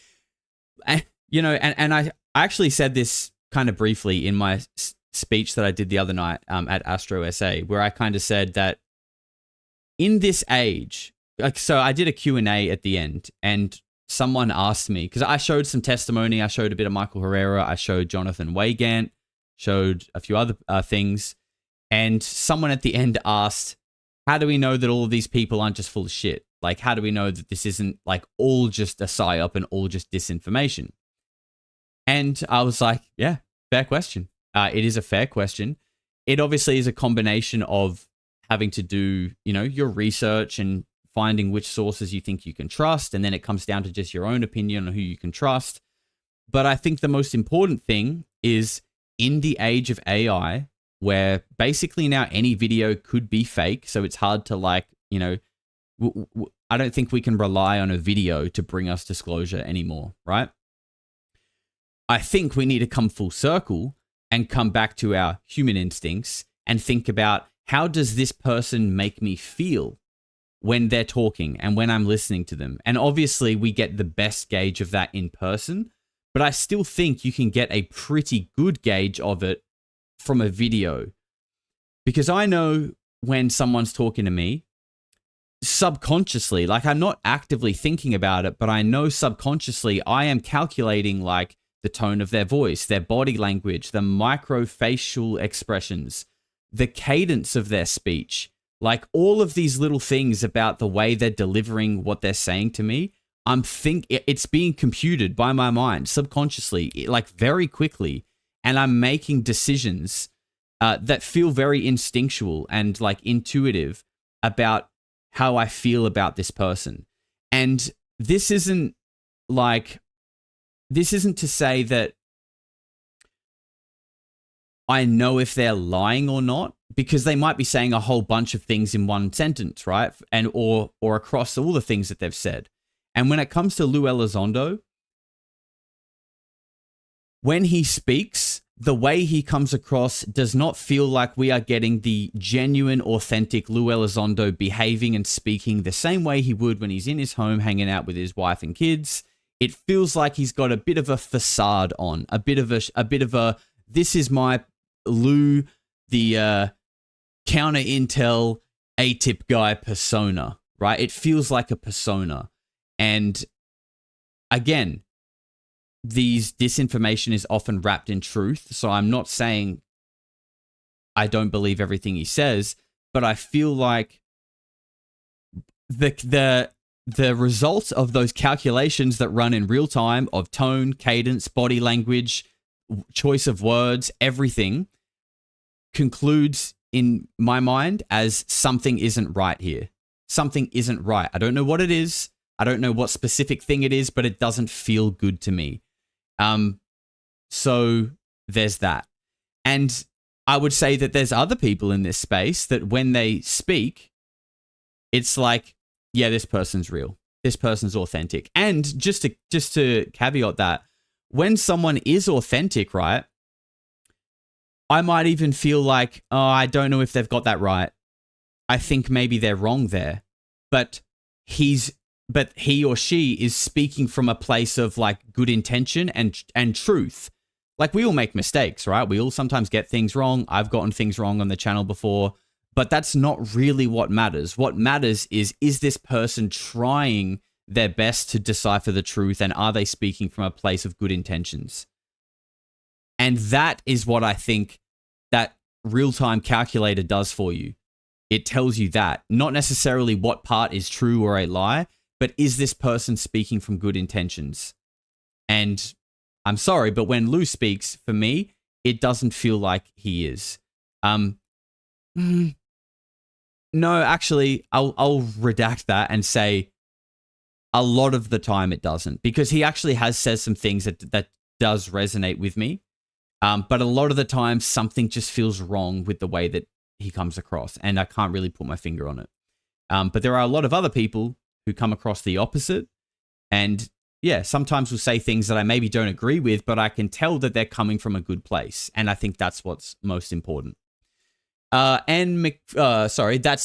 you know, and I actually said this kind of briefly in my speech that I did the other night at Astro SA, where I kind of said that in this age, like, so I did a Q&A at the end, and someone asked me, because I showed some testimony, I showed a bit of Michael Herrera, I showed Jonathan Weygandt, showed a few other things, and someone at the end asked, how do we know that all of these people aren't just full of shit? Like, how do we know that this isn't like all just a psy-op and all just disinformation? And I was like, yeah, fair question. It is a fair question. It obviously is a combination of having to do, you know, your research and finding which sources you think you can trust. And then it comes down to just your own opinion on who you can trust. But I think the most important thing is, in the age of AI, where basically now any video could be fake. So it's hard to, like, you know, I don't think we can rely on a video to bring us disclosure anymore, right? I think we need to come full circle and come back to our human instincts and think about, how does this person make me feel when they're talking and when I'm listening to them? And obviously we get the best gauge of that in person, but I still think you can get a pretty good gauge of it from a video. Because I know when someone's talking to me, subconsciously, like, I'm not actively thinking about it, but I know subconsciously I am calculating, like, the tone of their voice, their body language, the microfacial expressions, the cadence of their speech, like all of these little things about the way they're delivering what they're saying to me. It's being computed by my mind subconsciously, like very quickly. And I'm making decisions that feel very instinctual and like intuitive about how I feel about this person. And this isn't to say that I know if they're lying or not, because they might be saying a whole bunch of things in one sentence, right? And or across all the things that they've said. And when it comes to Lou Elizondo, when he speaks, the way he comes across does not feel like we are getting the genuine, authentic Lou Elizondo behaving and speaking the same way he would when he's in his home hanging out with his wife and kids. It feels like he's got a bit of a facade on, a bit of a this is my Lou, the counter intel ATIP guy persona, right? It feels like a persona. And again, disinformation is often wrapped in truth. So I'm not saying I don't believe everything he says, but I feel like the results of those calculations that run in real time of tone, cadence, body language, choice of words, everything concludes in my mind as something isn't right here. Something isn't right. I don't know what it is. I don't know what specific thing it is, but it doesn't feel good to me. So there's that. And I would say that there's other people in this space that when they speak, it's like, yeah, this person's real. This person's authentic. And just to caveat that, when someone is authentic, right, I might even feel like, oh, I don't know if they've got that right. I think maybe they're wrong there. But he or she is speaking from a place of like good intention and truth. Like, we all make mistakes, right? We all sometimes get things wrong. I've gotten things wrong on the channel before, but that's not really what matters. What matters is this person trying their best to decipher the truth, and are they speaking from a place of good intentions? And that is what I think that real-time calculator does for you. It tells you that, not necessarily what part is true or a lie, but is this person speaking from good intentions? And I'm sorry, but when Lou speaks, for me, it doesn't feel like he is. No, actually, I'll redact that and say a lot of the time it doesn't, because he actually has said some things that does resonate with me. But a lot of the time, something just feels wrong with the way that he comes across, and I can't really put my finger on it. But there are a lot of other people who come across the opposite. And yeah, sometimes will say things that I maybe don't agree with, but I can tell that they're coming from a good place. And I think that's what's most important. That's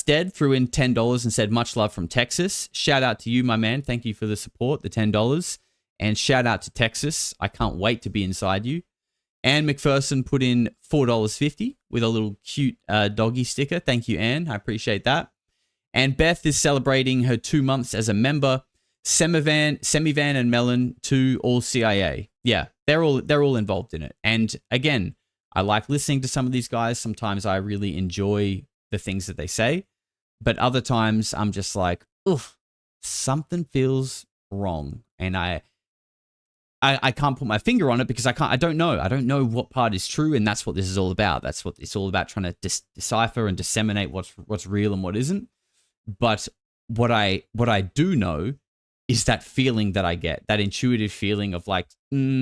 Dead threw in $10 and said, much love from Texas. Shout out to you, my man. Thank you for the support, the $10. And shout out to Texas. I can't wait to be inside you. Anne McPherson put in $4.50 with a little cute doggy sticker. Thank you, Anne. I appreciate that. And Beth is celebrating her 2 months as a member. Semivan and Melon, too, all CIA. Yeah, they're all involved in it. And again, I like listening to some of these guys. Sometimes I really enjoy the things that they say. But other times I'm just like, oof, something feels wrong. And I can't put my finger on it because I don't know. I don't know what part is true, and that's what this is all about. That's what it's all about, trying to decipher and disseminate what's real and what isn't. But what I do know is that feeling that I get, that intuitive feeling of like,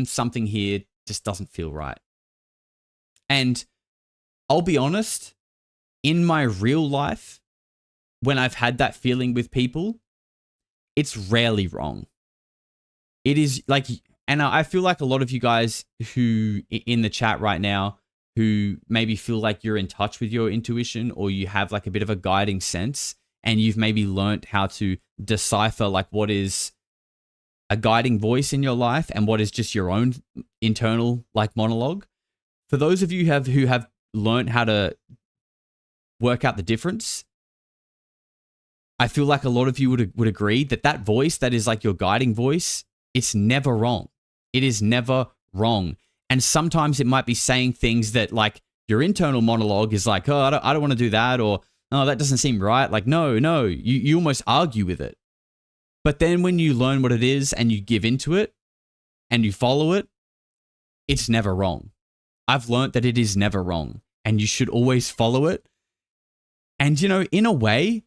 something here just doesn't feel right. And I'll be honest, in my real life, when I've had that feeling with people, it's rarely wrong. It is like, and I feel like a lot of you guys who in the chat right now, who maybe feel like you're in touch with your intuition, or you have like a bit of a guiding sense, and you've maybe learned how to decipher like what is a guiding voice in your life and what is just your own internal like monologue. For those of you who have learned how to work out the difference, I feel like a lot of you would agree that voice that is like your guiding voice, it's never wrong. It is never wrong. And sometimes it might be saying things that like your internal monologue is like, oh, I don't want to do that, or oh, that doesn't seem right. Like, no, you almost argue with it. But then when you learn what it is and you give into it and you follow it, it's never wrong. I've learned that it is never wrong, and you should always follow it. And, you know, in a way,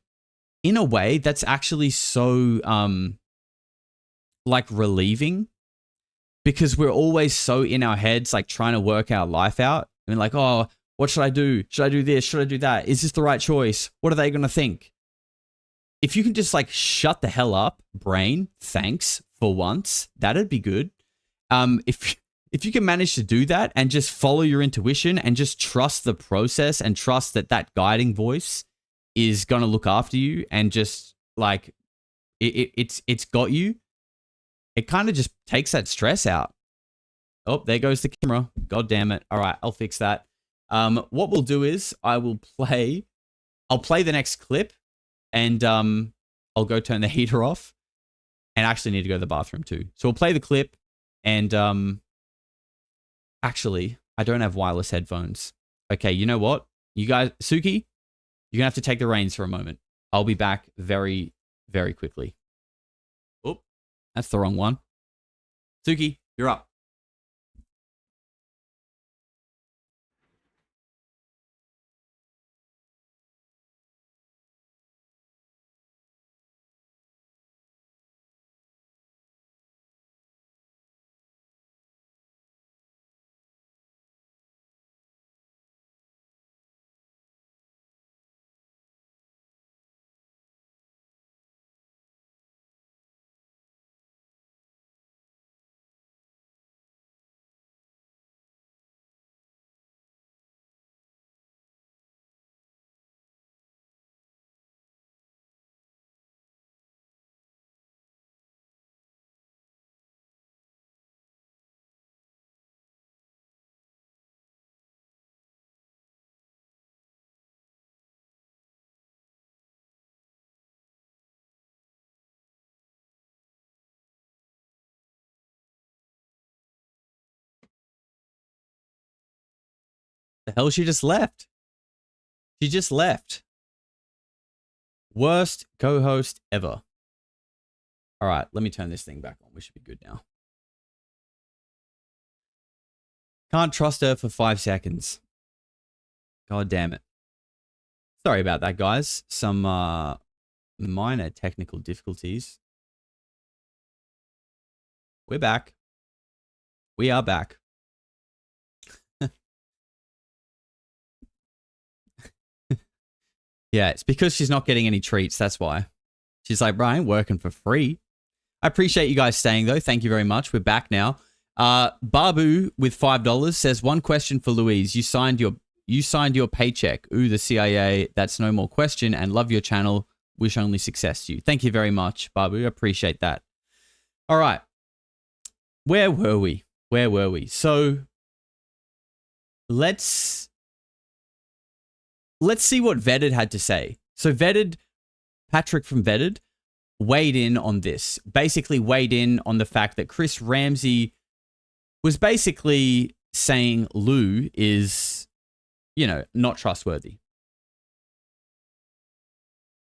that's actually so, like relieving, because we're always so in our heads, like trying to work our life out. I mean, like, oh, what should I do? Should I do this? Should I do that? Is this the right choice? What are they going to think? If you can just like shut the hell up, brain, thanks for once, that'd be good. If you can manage to do that and just follow your intuition and just trust the process and trust that guiding voice is going to look after you, and just like it's got you, it kind of just takes that stress out. Oh, there goes the camera. God damn it. All right, I'll fix that. What we'll do is I'll play the next clip, and I'll go turn the heater off, and I actually need to go to the bathroom too. So we'll play the clip, and actually, I don't have wireless headphones. Okay, you know what? You guys, Suki, you're gonna have to take the reins for a moment. I'll be back very, very quickly. Oh, that's the wrong one. Suki, you're up. The hell, she just left. She just left. Worst co-host ever. All right, let me turn this thing back on. We should be good now. Can't trust her for 5 seconds. God damn it. Sorry about that, guys. Some minor technical difficulties. We're back. We are back. Yeah, it's because she's not getting any treats. That's why. She's like, bro, I ain't working for free. I appreciate you guys staying, though. Thank you very much. We're back now. Babu with $5 says, one question for Louise. You signed your paycheck. Ooh, the CIA. That's no more question. And love your channel. Wish only success to you. Thank you very much, Babu. Appreciate that. All right. Where were we? So let's see what Vetted had to say. So Patrick from Vetted weighed in on this. Basically weighed in on the fact that Chris Ramsay was basically saying Lou is, not trustworthy.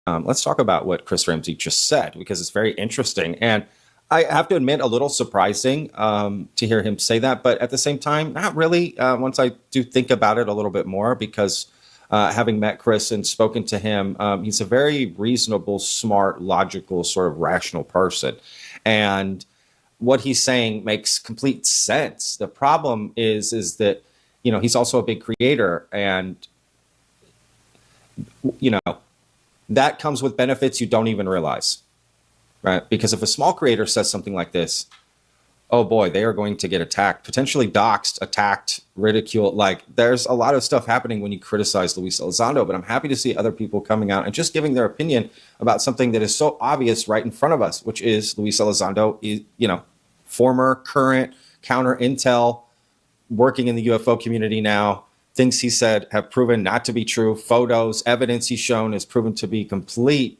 Let's talk about what Chris Ramsay just said, because it's very interesting. And I have to admit, a little surprising to hear him say that. But at the same time, not really, once I do think about it a little bit more, because having met Chris and spoken to him, he's a very reasonable, smart, logical, sort of rational person. And what he's saying makes complete sense. The problem is that, he's also a big creator, and, that comes with benefits you don't even realize, right? Because if a small creator says something like this, oh boy, they are going to get attacked, potentially doxxed, attacked, ridiculed. Like, there's a lot of stuff happening when you criticize Luis Elizondo, but I'm happy to see other people coming out and just giving their opinion about something that is so obvious right in front of us, which is Luis Elizondo is, former, current, counter intel, working in the UFO community now. Things he said have proven not to be true. Photos, evidence he's shown has proven to be completely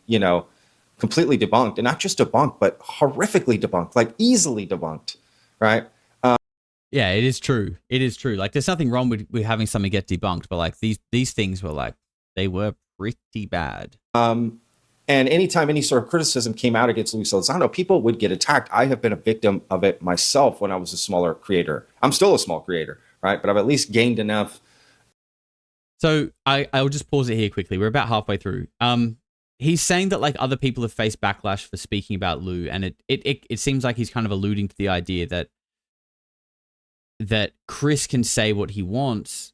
debunked. And not just debunked, but horrifically debunked, like easily debunked, right? Yeah, it is true. It is true. Like, there's nothing wrong with having something get debunked, but like these things were like, they were pretty bad. And anytime any sort of criticism came out against Luis Elizondo, people would get attacked. I have been a victim of it myself when I was a smaller creator. I'm still a small creator, right? But I've at least gained enough. So I'll just pause it here quickly. We're about halfway through. He's saying that like other people have faced backlash for speaking about Lou, and it seems like he's kind of alluding to the idea that Chris can say what he wants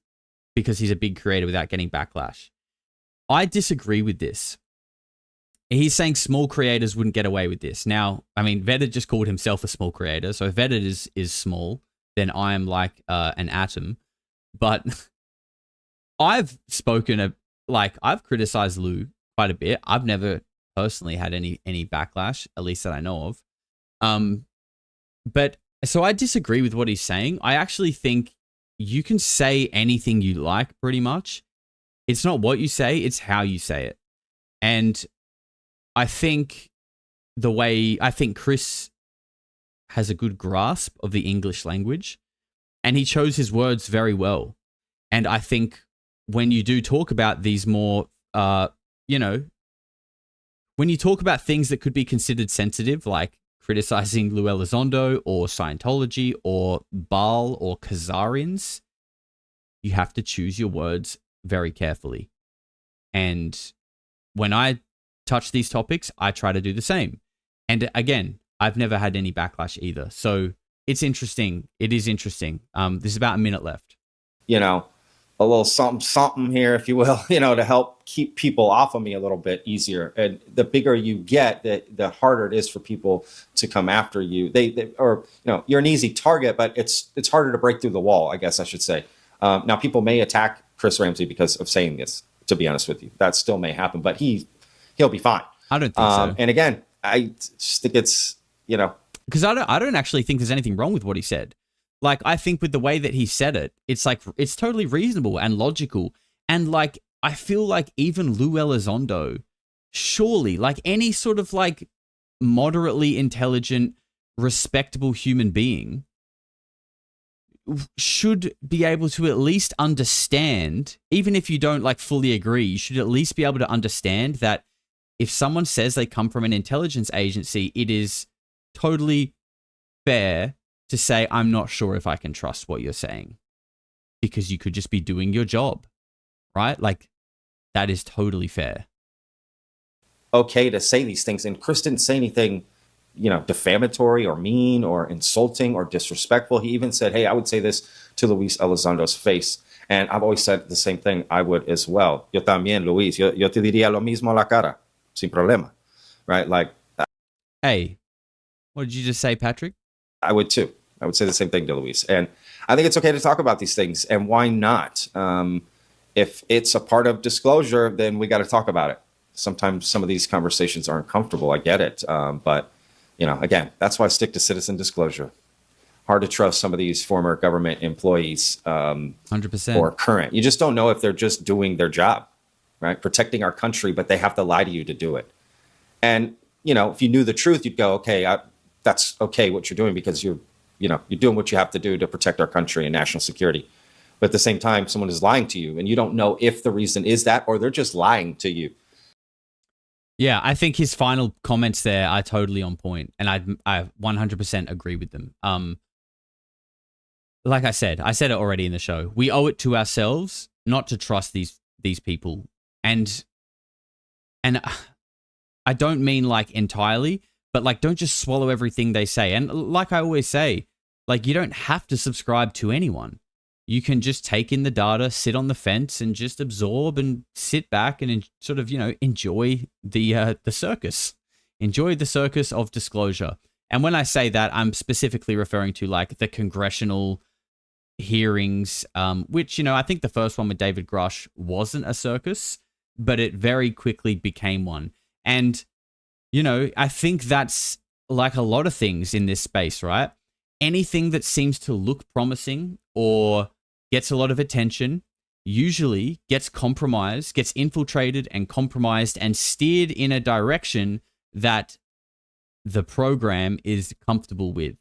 because he's a big creator without getting backlash. I disagree with this. He's saying small creators wouldn't get away with this. Now, I mean, Vetted just called himself a small creator, so if Vetted is small, then I am like an atom. But I've I've criticized Lou quite a bit. I've never personally had any backlash, at least that I know of. But so I disagree with what he's saying. I actually think you can say anything you like, pretty much. It's not what you say, it's how you say it. And I think Chris has a good grasp of the English language, and he chose his words very well. And I think when you do talk about these more, when you talk about things that could be considered sensitive, like criticizing Lou Elizondo or Scientology or Baal or Khazarians, you have to choose your words very carefully. And when I touch these topics, I try to do the same. And again, I've never had any backlash either. So it's interesting. It is interesting. There's about a minute left. A little something here, if you will, to help keep people off of me a little bit easier. And the bigger you get, the harder it is for people to come after you. You're an easy target, but it's harder to break through the wall, I guess I should say. Now, people may attack Chris Ramsay because of saying this, to be honest with you. That still may happen, but he'll be fine. I don't think so. And again, I just think it's, because I don't actually think there's anything wrong with what he said. Like, I think with the way that he said it, it's like, it's totally reasonable and logical. And like, I feel like even Lou Elizondo, surely, like any sort of like moderately intelligent, respectable human being should be able to at least understand, even if you don't like fully agree, you should at least be able to understand that if someone says they come from an intelligence agency, it is totally fair to say, I'm not sure if I can trust what you're saying, because you could just be doing your job, right? Like, that is totally fair. Okay to say these things. And Chris didn't say anything, defamatory or mean or insulting or disrespectful. He even said, hey, I would say this to Luis Elizondo's face. And I've always said the same thing. I would as well. Yo también, Luis. Yo te diría lo mismo a la cara, sin problema, right? Like, hey, what did you just say, Patrick? I would too. I would say the same thing to Luis. And I think it's okay to talk about these things. And why not? If it's a part of disclosure, then we got to talk about it. Sometimes some of these conversations are uncomfortable. I get it. But, again, that's why I stick to citizen disclosure. Hard to trust some of these former government employees 100%. or current. You just don't know if they're just doing their job, right? Protecting our country, but they have to lie to you to do it. And, if you knew the truth, you'd go, okay, that's okay what you're doing because you're doing what you have to do to protect our country and national security. But at the same time, someone is lying to you and you don't know if the reason is that or they're just lying to you. Yeah, I think his final comments there are totally on point, and I 100% agree with them. Like I said it already in the show. We owe it to ourselves not to trust these people, and I don't mean like entirely, but like don't just swallow everything they say. And like I always say, like you don't have to subscribe to anyone. You can just take in the data, sit on the fence, and just absorb and sit back and sort of, enjoy the circus. Enjoy the circus of disclosure. And when I say that, I'm specifically referring to like the congressional hearings, which, I think the first one with David Grush wasn't a circus, but it very quickly became one. And, I think that's like a lot of things in this space, right? Anything that seems to look promising or gets a lot of attention usually gets compromised, gets infiltrated and compromised and steered in a direction that the program is comfortable with.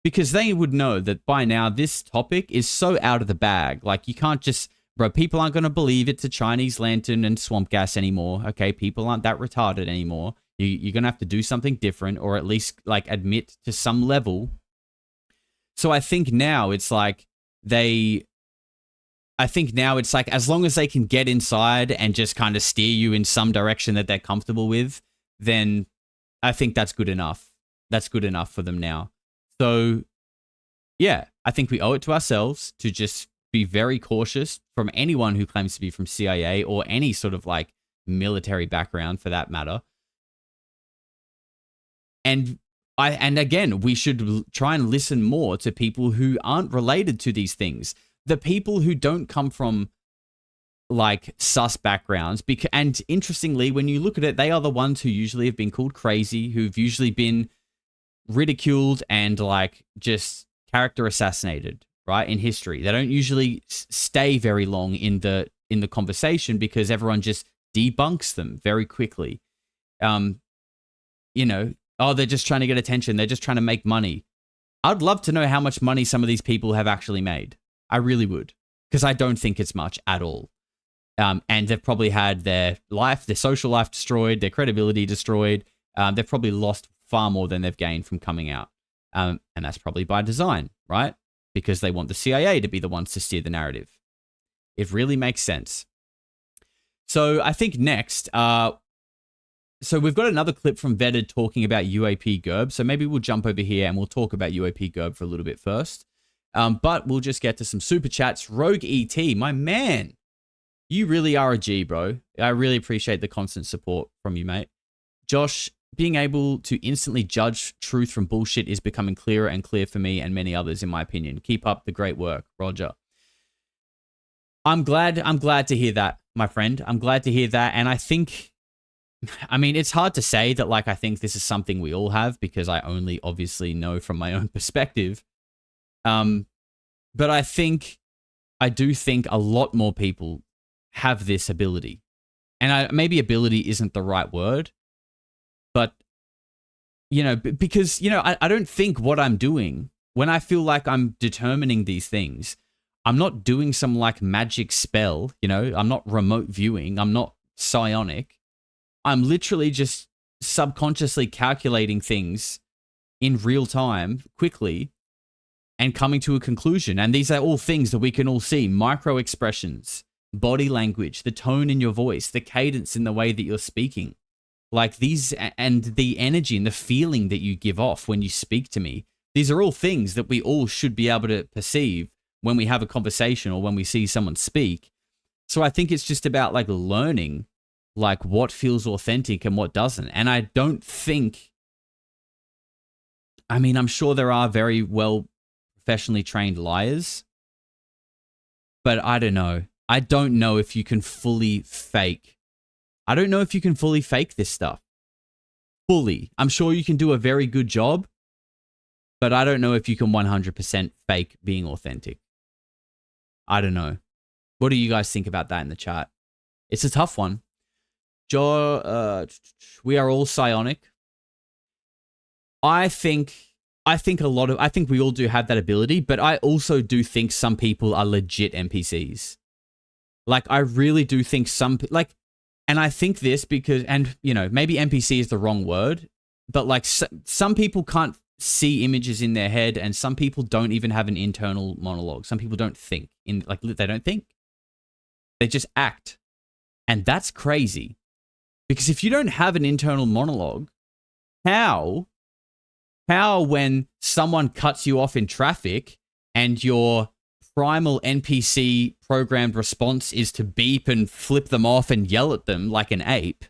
Because they would know that by now this topic is so out of the bag. Like you can't just, people aren't going to believe it's a Chinese lantern and swamp gas anymore. Okay, people aren't that retarded anymore. You're going to have to do something different or at least like admit to some level. So I think now it's like as long as they can get inside and just kind of steer you in some direction that they're comfortable with, then I think that's good enough. That's good enough for them now. So yeah, I think we owe it to ourselves to just be very cautious from anyone who claims to be from CIA or any sort of like military background for that matter. And again, we should try and listen more to people who aren't related to these things. The people who don't come from like sus backgrounds. And interestingly, when you look at it, they are the ones who usually have been called crazy, who've usually been ridiculed and like just character assassinated, right? In history. They don't usually stay very long in the conversation because everyone just debunks them very quickly. They're just trying to get attention. They're just trying to make money. I'd love to know how much money some of these people have actually made. I really would, because I don't think it's much at all. And they've probably had their social life destroyed, their credibility destroyed. They've probably lost far more than they've gained from coming out. And that's probably by design, right? Because they want the CIA to be the ones to steer the narrative. It really makes sense. So I think next, so we've got another clip from Vetted talking about UAPGerb. So maybe we'll jump over here and we'll talk about UAPGerb for a little bit first. But we'll just get to some super chats. Rogue ET, my man, you really are a G, bro. I really appreciate the constant support from you, mate. Josh, being able to instantly judge truth from bullshit is becoming clearer and clear for me and many others, in my opinion. Keep up the great work, Roger. I'm glad to hear that, my friend. I'm glad to hear that. And I think, it's hard to say that, like, I think this is something we all have because I only obviously know from my own perspective. But I do think a lot more people have this ability. And maybe ability isn't the right word, but, because, I don't think what I'm doing when I feel like I'm determining these things, I'm not doing some like magic spell, I'm not remote viewing, I'm not psionic. I'm literally just subconsciously calculating things in real time, quickly, and coming to a conclusion. And these are all things that we can all see. Micro expressions, body language, the tone in your voice, the cadence in the way that you're speaking. Like these, and the energy and the feeling that you give off when you speak to me. These are all things that we all should be able to perceive when we have a conversation or when we see someone speak. So I think it's just about like learning like what feels authentic and what doesn't. And I don't think, I mean, I'm sure there are very well professionally trained liars, but I don't know. I don't know if you can fully fake. I don't know if you can fully fake this stuff. Fully. I'm sure you can do a very good job, but I don't know if you can 100% fake being authentic. I don't know. What do you guys think about that in the chat? It's a tough one. We are all psionic. I think we all do have that ability, but I also do think some people are legit NPCs. Like, I really do think and I think this because, and you know, maybe NPC is the wrong word, but like some people can't see images in their head, and some people don't even have an internal monologue. Some people don't think they don't think. They just act. And that's crazy. Because if you don't have an internal monologue, how when someone cuts you off in traffic and your primal NPC programmed response is to beep and flip them off and yell at them like an ape,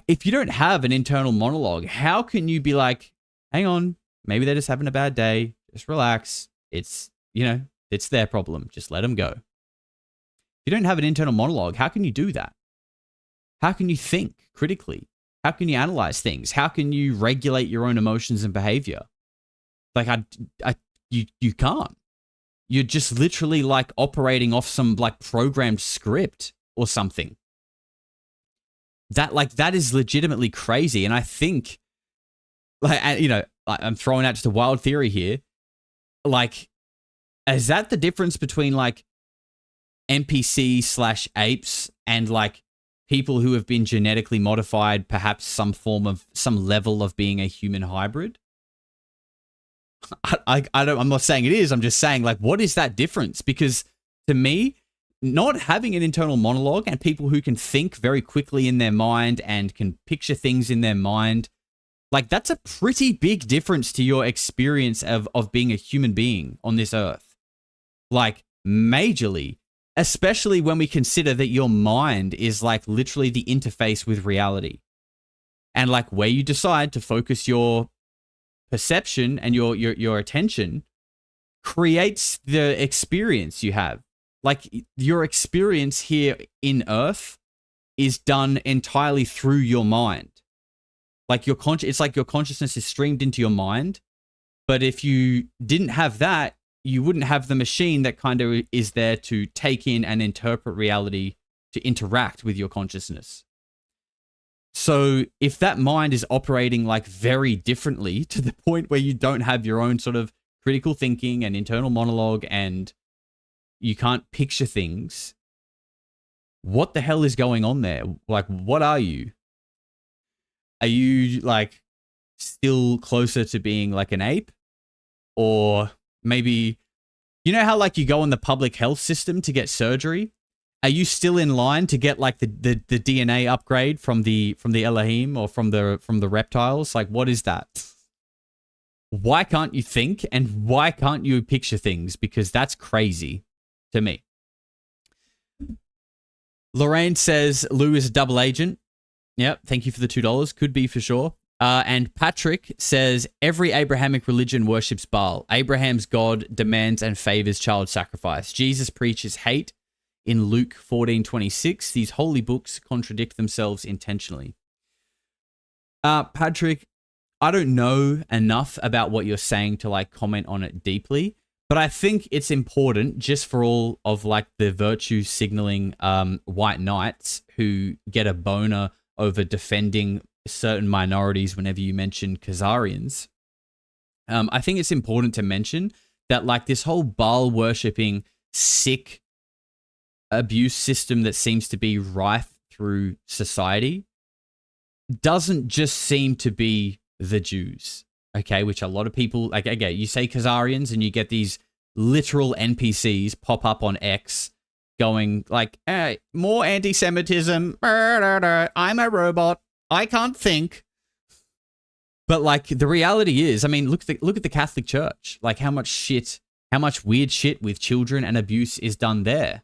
if you don't have an internal monologue, how can you be like, hang on, maybe they're just having a bad day, just relax, it's their problem, just let them go. If you don't have an internal monologue, how can you do that? How can you think critically? How can you analyze things? How can you regulate your own emotions and behavior? Like, you can't. You're just literally like operating off some like programmed script or something. That is legitimately crazy. And I think, like, you know, I'm throwing out just a wild theory here. Like, is that the difference between like NPC/apes and like people who have been genetically modified, perhaps some level of being a human hybrid? I'm not saying it is. I'm just saying, like, what is that difference? Because to me, not having an internal monologue and people who can think very quickly in their mind and can picture things in their mind, like, that's a pretty big difference to your experience of being a human being on this earth. Like, majorly. Especially when we consider that your mind is like literally the interface with reality. And like where you decide to focus your perception and your attention creates the experience you have. Like, your experience here in Earth is done entirely through your mind. Like, it's like your consciousness is streamed into your mind. But if you didn't have that, you wouldn't have the machine that kind of is there to take in and interpret reality, to interact with your consciousness. So if that mind is operating like very differently to the point where you don't have your own sort of critical thinking and internal monologue and you can't picture things, what the hell is going on there? Like, what are you? Are you like still closer to being like an ape? Or maybe, you know how like you go in the public health system to get surgery? Are you still in line to get like the DNA upgrade from the Elohim or from the reptiles? Like, what is that? Why can't you think, and why can't you picture things? Because that's crazy to me. Lorraine says Lou is a double agent. Yep, thank you for the $2. Could be for sure. And Patrick says, every Abrahamic religion worships Baal. Abraham's God demands and favors child sacrifice. Jesus preaches hate in Luke 14:26. These holy books contradict themselves intentionally. Patrick, I don't know enough about what you're saying to like comment on it deeply, but I think it's important just for all of like the virtue signaling white knights who get a boner over defending certain minorities whenever you mention Khazarians. I think it's important to mention that like this whole Baal worshipping sick abuse system that seems to be rife through society doesn't just seem to be the Jews, okay? Which a lot of people, like, again, you say Khazarians and you get these literal NPCs pop up on X going like, hey, more anti-Semitism, I'm a robot, I can't think. But like the reality is, I mean, look at the Catholic Church, like how much shit how much weird shit with children and abuse is done there.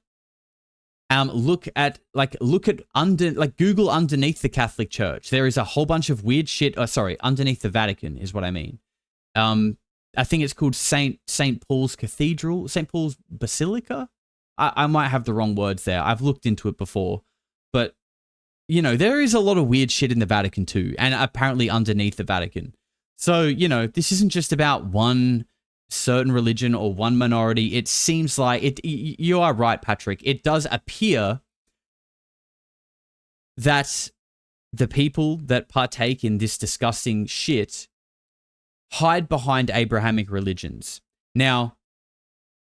Look at Google underneath the Catholic Church. There is a whole bunch of weird shit. Underneath the Vatican is what I mean. I think it's called St. Paul's Cathedral, St. Paul's Basilica. I might have the wrong words there. I've looked into it before, but you know, there is a lot of weird shit in the Vatican too, and apparently underneath the Vatican. So, you know, this isn't just about one certain religion or one minority. It seems like it. You are right, Patrick. It does appear that the people that partake in this disgusting shit hide behind Abrahamic religions. Now,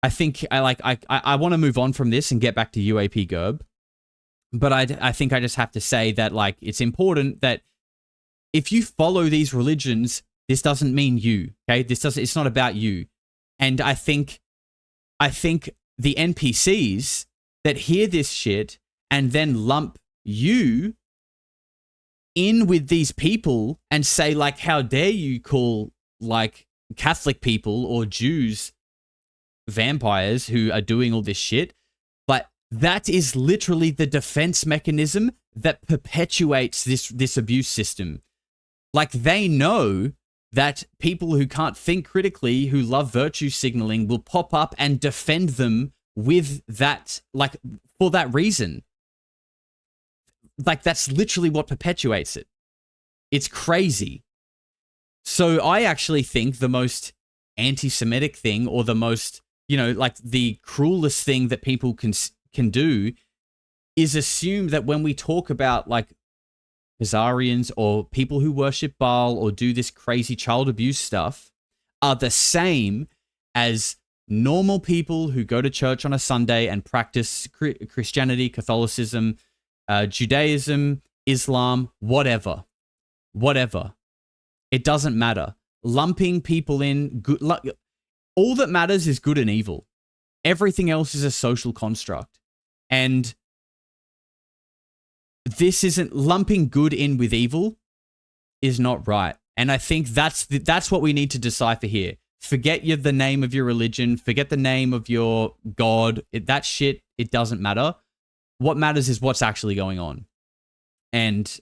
I think I want to move on from this and get back to UAPGerb, but I think I just have to say that like it's important that if you follow these religions, this doesn't mean you. Okay, it's not about you. And I think the NPCs that hear this shit and then lump you in with these people and say like, how dare you call like Catholic people or Jews vampires who are doing all this shit. But that is literally the defense mechanism that perpetuates this abuse system. Like they know that people who can't think critically, who love virtue signaling, will pop up and defend them with that, like for that reason. Like that's literally what perpetuates it. It's crazy. So I actually think the most anti-Semitic thing, or the most, you know, like the cruelest thing that people can do is assume that when we talk about like Khazarians or people who worship Baal or do this crazy child abuse stuff are the same as normal people who go to church on a Sunday and practice Christianity, Catholicism, Judaism, Islam, whatever. It doesn't matter. Lumping people in, all that matters is good and evil. Everything else is a social construct. And this isn't, lumping good in with evil is not right. And I think that's what we need to decipher here. Forget the name of your religion. Forget the name of your God. That shit, it doesn't matter. What matters is what's actually going on. And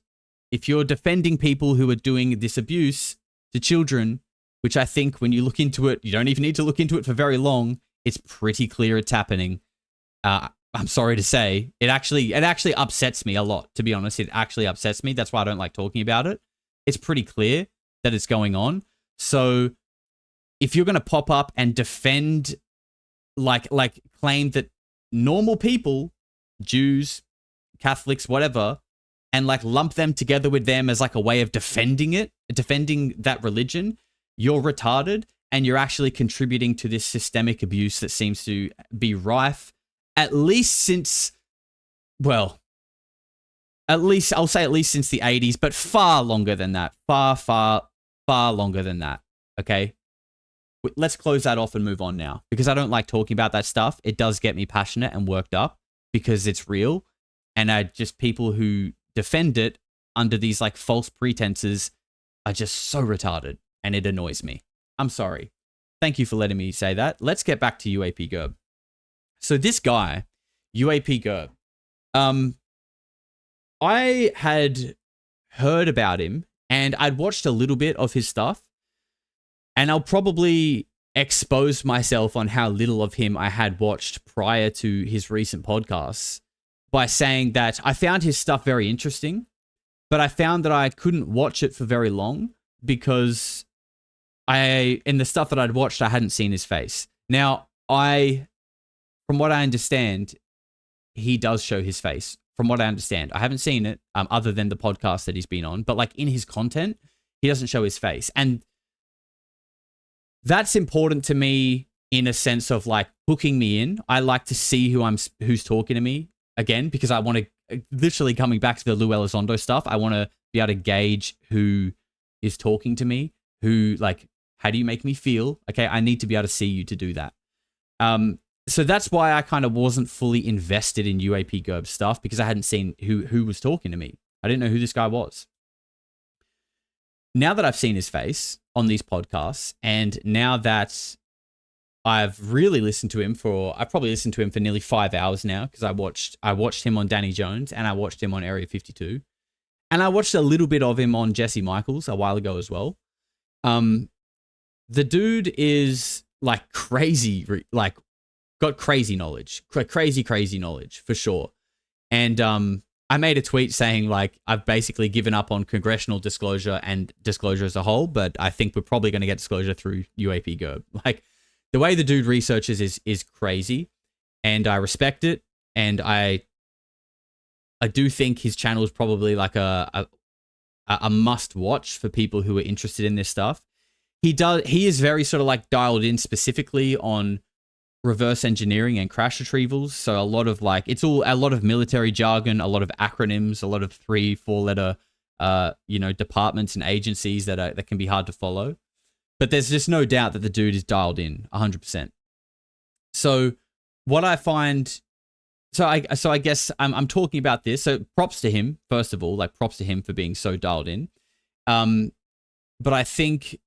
if you're defending people who are doing this abuse to children, which I think when you look into it, you don't even need to look into it for very long, it's pretty clear it's happening. I'm sorry to say, it actually upsets me a lot, to be honest. It actually upsets me. That's why I don't like talking about it. It's pretty clear that it's going on. So if you're going to pop up and defend, like claim that normal people, Jews, Catholics, whatever, and like lump them together with them as like a way of defending that religion, you're retarded, and you're actually contributing to this systemic abuse that seems to be rife, at least since the 80s, but far longer than that. Far longer than that. Okay? Let's close that off and move on now, because I don't like talking about that stuff. It does get me passionate and worked up because it's real, and people who defend it under these like false pretenses are just so retarded, and it annoys me. I'm sorry. Thank you for letting me say that. Let's get back to UAPGerb. So this guy, UAPGerb, I had heard about him and I'd watched a little bit of his stuff, and I'll probably expose myself on how little of him I had watched prior to his recent podcasts by saying that I found his stuff very interesting, but I found that I couldn't watch it for very long because in the stuff that I'd watched, I hadn't seen his face. Now, from what I understand, he does show his face. From what I understand, I haven't seen it other than the podcast that he's been on, but like in his content, he doesn't show his face. And that's important to me in a sense of like hooking me in. I like to see who's talking to me again, because I want to, literally coming back to the Lou Elizondo stuff, I want to be able to gauge who is talking to me, who like, how do you make me feel? Okay, I need to be able to see you to do that. So that's why I kind of wasn't fully invested in UAPGerb stuff, because I hadn't seen who was talking to me. I didn't know who this guy was. Now that I've seen his face on these podcasts, and now that I've really listened to him I've probably listened to him for nearly 5 hours now, because I watched him on Danny Jones, and I watched him on Area 52. And I watched a little bit of him on Jesse Michaels a while ago as well. The dude is like crazy, like got crazy knowledge, crazy knowledge for sure. And I made a tweet saying like, I've basically given up on congressional disclosure and disclosure as a whole, but I think we're probably going to get disclosure through UAPGerb. Like the way the dude researches is crazy, and I respect it. And I do think his channel is probably like a must watch for people who are interested in this stuff. He is very sort of like dialed in specifically on reverse engineering and crash retrievals. So a lot of like, it's all a lot of military jargon, a lot of acronyms, a lot of 3-4 letter, departments and agencies that can be hard to follow. But there's just no doubt that the dude is dialed in 100%. So what I find, so I guess I'm talking about this. So props to him, first of all, like props to him for being so dialed in. But I think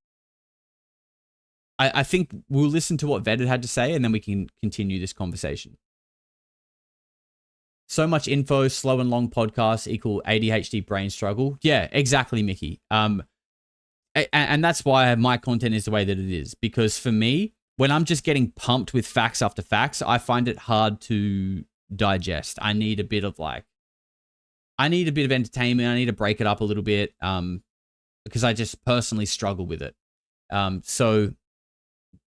we'll listen to what Vetted had to say, and then we can continue this conversation. So much info, slow and long podcasts equal ADHD brain struggle. Yeah, exactly, Mickey. And that's why my content is the way that it is. Because for me, when I'm just getting pumped with facts after facts, I find it hard to digest. I need a bit of entertainment. I need to break it up a little bit because I just personally struggle with it. So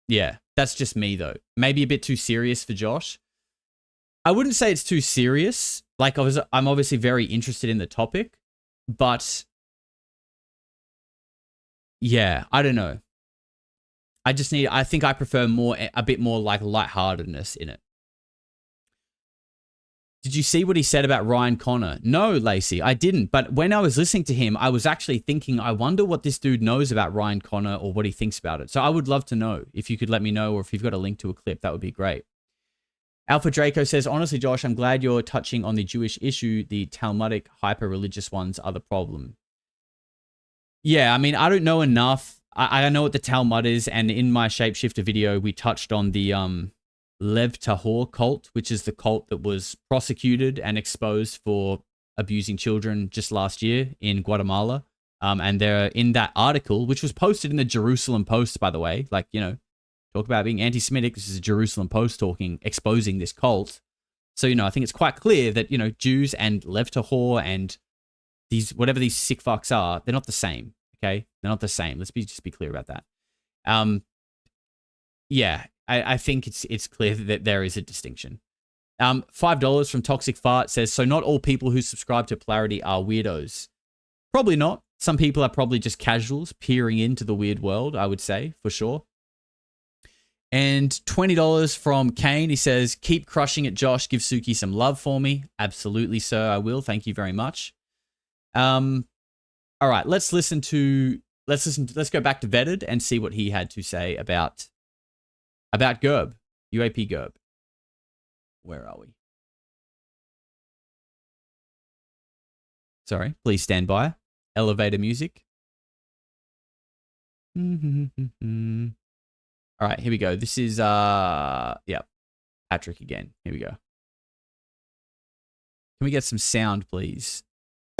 yeah, that's just me though. Maybe a bit too serious for Josh. I wouldn't say it's too serious. Like I'm obviously very interested in the topic, but yeah, I don't know. I think I prefer a bit more like lightheartedness in it. Did you see what he said about Ryan Connor? No, Lacey, I didn't. But when I was listening to him, I was actually thinking, I wonder what this dude knows about Ryan Connor or what he thinks about it. So I would love to know. If you could let me know, or if you've got a link to a clip, that would be great. Alpha Draco says, honestly, Josh, I'm glad you're touching on the Jewish issue. The Talmudic hyper-religious ones are the problem. Yeah, I mean, I don't know enough. I know what the Talmud is, and in my Shapeshifter video, we touched on the Lev Tahor cult, which is the cult that was prosecuted and exposed for abusing children just last year in Guatemala. And they're in that article, which was posted in the Jerusalem Post, by the way. Like, talk about being anti-Semitic. This is a Jerusalem Post exposing this cult. So, I think it's quite clear that, Jews and Lev Tahor and whatever these sick fucks are, they're not the same. Okay, they're not the same. Let's just be clear about that. Yeah, I think it's clear that there is a distinction. $5 from Toxic Fart says, so not all people who subscribe to Polarity are weirdos. Probably not. Some people are probably just casuals peering into the weird world, I would say, for sure. And $20 from Kane. He says, keep crushing it, Josh. Give Suki some love for me. Absolutely, sir. I will. Thank you very much. All right, let's go back to Vetted and see what he had to say about Gerb, UAPGerb. Where are we? Sorry, please stand by. Elevator music. All right, here we go. This is Patrick again. Here we go. Can we get some sound, please?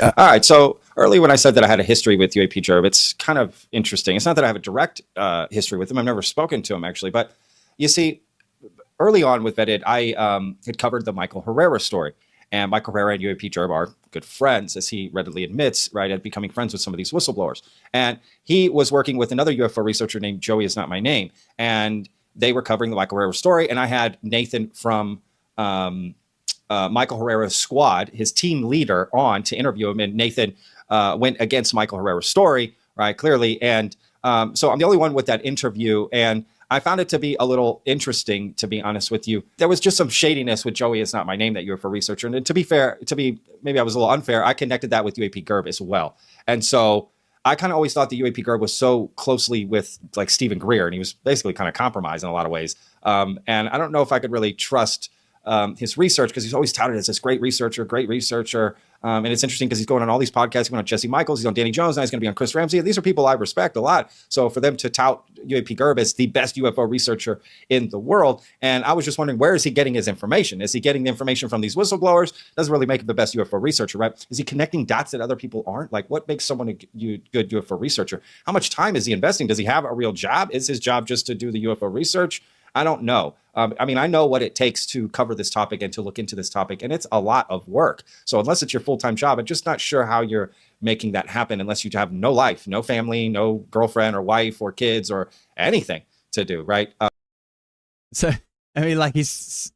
All right. So earlier when I said that I had a history with UAPGerb, it's kind of interesting. It's not that I have a direct history with him. I've never spoken to him, actually. But you see, early on with Vetted, I had covered the Michael Herrera story. And Michael Herrera and UAPGerb are good friends, as he readily admits, right, at becoming friends with some of these whistleblowers. And he was working with another UFO researcher named Joey Is Not My Name. And they were covering the Michael Herrera story. And I had Nathan from Michael Herrera's squad, his team leader, on to interview him. And Nathan went against Michael Herrera's story, right, clearly. And so I'm the only one with that interview. And I found it to be a little interesting, to be honest with you. There was just some shadiness with Joey Is Not My Name, that UFO researcher. And to be fair, maybe I was a little unfair, I connected that with UAPGerb as well. And so I kind of always thought that UAPGerb was so closely with like Stephen Greer, and he was basically kind of compromised in a lot of ways. And I don't know if I could really trust his research, because he's always touted as this great researcher. And it's interesting because he's going on all these podcasts. He's going on Jesse Michaels, he's on Danny Jones, now he's going to be on Chris Ramsay. These are people I respect a lot. So for them to tout UAPGerb as the best UFO researcher in the world, and I was just wondering, where is he getting his information? Is he getting the information from these whistleblowers? Doesn't really make him the best UFO researcher, right? Is he connecting dots that other people aren't? Like, what makes someone a good UFO researcher? How much time is he investing? Does he have a real job? Is his job just to do the UFO research? I don't know. I mean, I know what it takes to cover this topic and to look into this topic, and it's a lot of work. So unless it's your full-time job, I'm just not sure how you're making that happen unless you have no life, no family, no girlfriend or wife or kids or anything to do, right? So, I mean, like, he's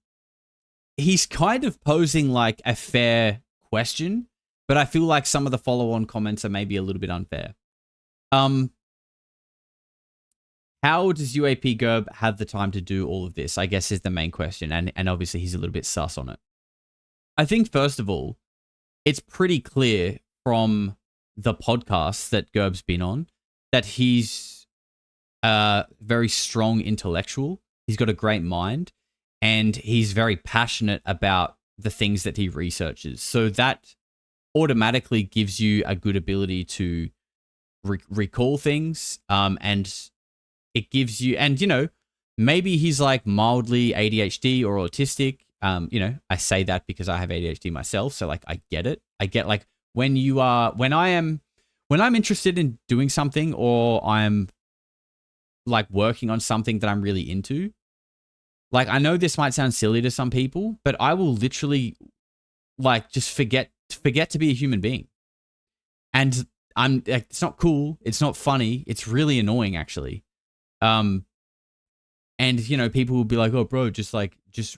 kind of posing like a fair question, but I feel like some of the follow-on comments are maybe a little bit unfair. How does UAPGerb have the time to do all of this, I guess, is the main question. And obviously he's a little bit sus on it. I think, first of all, it's pretty clear from the podcasts that Gerb's been on that he's a very strong intellectual. He's got a great mind, and he's very passionate about the things that he researches. So that automatically gives you a good ability to recall things, and it gives you, and, you know, maybe he's like mildly ADHD or autistic. You know, I say that because I have ADHD myself. So like, I get it. I get, like, when I'm interested in doing something, or I'm like working on something that I'm really into, like, I know this might sound silly to some people, but I will literally like just forget to be a human being. And I'm like, it's not cool. It's not funny. It's really annoying, actually. And, you know, people will be like, oh, bro, just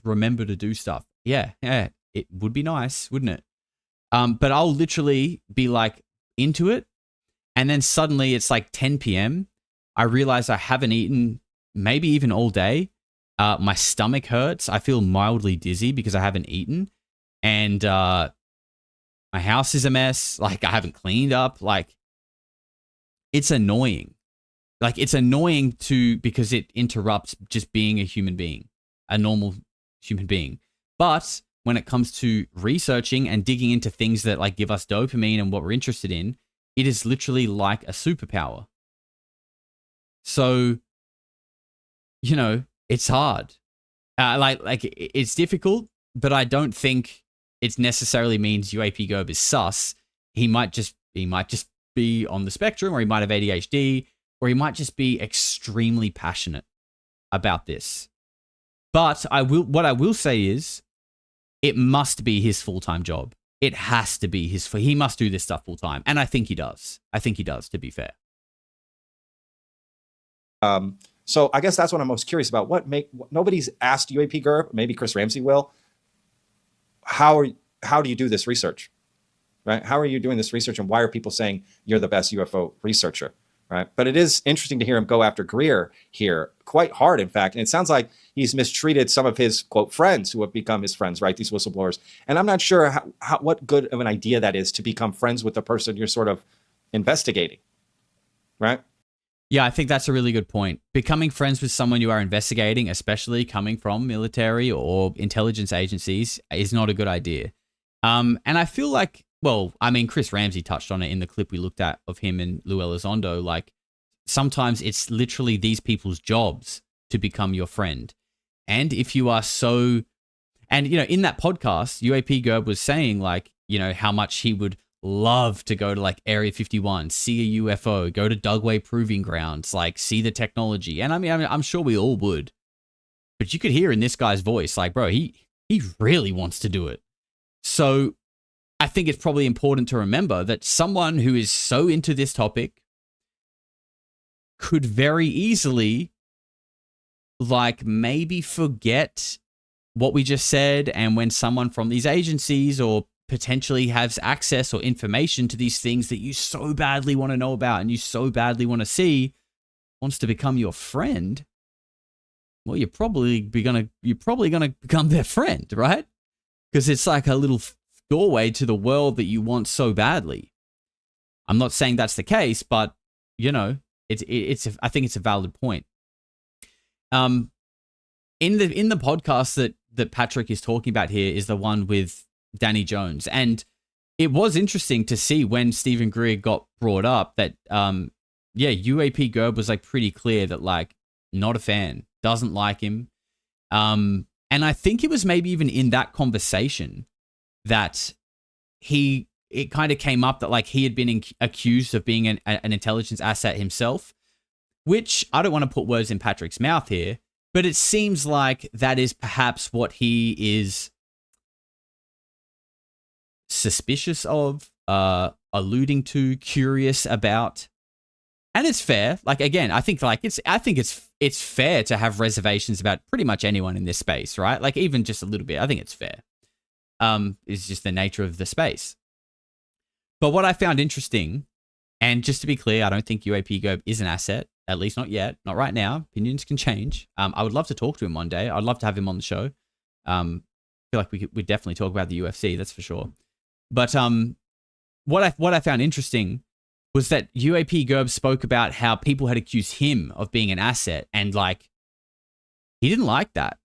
remember to do stuff. Yeah, it would be nice, wouldn't it? But I'll literally be like into it, and then suddenly it's like 10 p.m. I realize I haven't eaten maybe even all day. My stomach hurts. I feel mildly dizzy because I haven't eaten, and my house is a mess. Like, I haven't cleaned up. Like, it's annoying. Like, it's annoying because it interrupts just being a human being, a normal human being. But when it comes to researching and digging into things that like give us dopamine and what we're interested in, it is literally like a superpower. So, you know, it's hard. Like it's difficult, but I don't think it necessarily means UAPGerb is sus. He might just be on the spectrum, or he might have ADHD, or he might just be extremely passionate about this. But what I will say is, it must be his full-time job. It has to be he must do this stuff full-time. And I think he does. To be fair. So I guess that's what I'm most curious about. Nobody's asked UAPGerb, maybe Chris Ramsay will. How do you do this research? Right? How are you doing this research, and why are people saying you're the best UFO researcher? Right. But it is interesting to hear him go after Greer here quite hard, in fact. And it sounds like he's mistreated some of his, quote, friends who have become his friends, right? These whistleblowers. And I'm not sure what good of an idea that is to become friends with the person you're sort of investigating. Right. Yeah, I think that's a really good point. Becoming friends with someone you are investigating, especially coming from military or intelligence agencies, is not a good idea. And I feel like, well, I mean, Chris Ramsay touched on it in the clip we looked at of him and Lou Elizondo. Like, sometimes it's literally these people's jobs to become your friend. And if you are so, and, you know, in that podcast, UAPGerb was saying, like, you know, how much he would love to go to like Area 51, see a UFO, go to Dugway Proving Grounds, like see the technology. And I mean, I'm sure we all would. But you could hear in this guy's voice, like, bro, he really wants to do it. So I think it's probably important to remember that someone who is so into this topic could very easily, like, maybe forget what we just said. And when someone from these agencies or potentially has access or information to these things that you so badly want to know about and you so badly want to see wants to become your friend, well, you're probably gonna become their friend, right? Because it's like a little doorway to the world that you want so badly. I'm not saying that's the case, but you know, I think it's a valid point. In the podcast that that Patrick is talking about here is the one with Danny Jones. And it was interesting to see when Stephen Greer got brought up that, UAPGerb was like pretty clear that like not a fan, doesn't like him. And I think it was maybe even in that conversation that it kind of came up that like he had been accused of being an intelligence asset himself, which I don't want to put words in Patrick's mouth here, but it seems like that is perhaps what he is suspicious of, alluding to, curious about. And it's fair. Like, again, I think it's fair to have reservations about pretty much anyone in this space, right? Like, even just a little bit. I think it's fair. It's just the nature of the space. But what I found interesting, and just to be clear, I don't think UAPGerb is an asset, at least not yet, not right now. Opinions can change. I would love to talk to him one day. I'd love to have him on the show. I feel like we'd definitely talk about the UFC, that's for sure. But what I found interesting was that UAPGerb spoke about how people had accused him of being an asset, and like he didn't like that.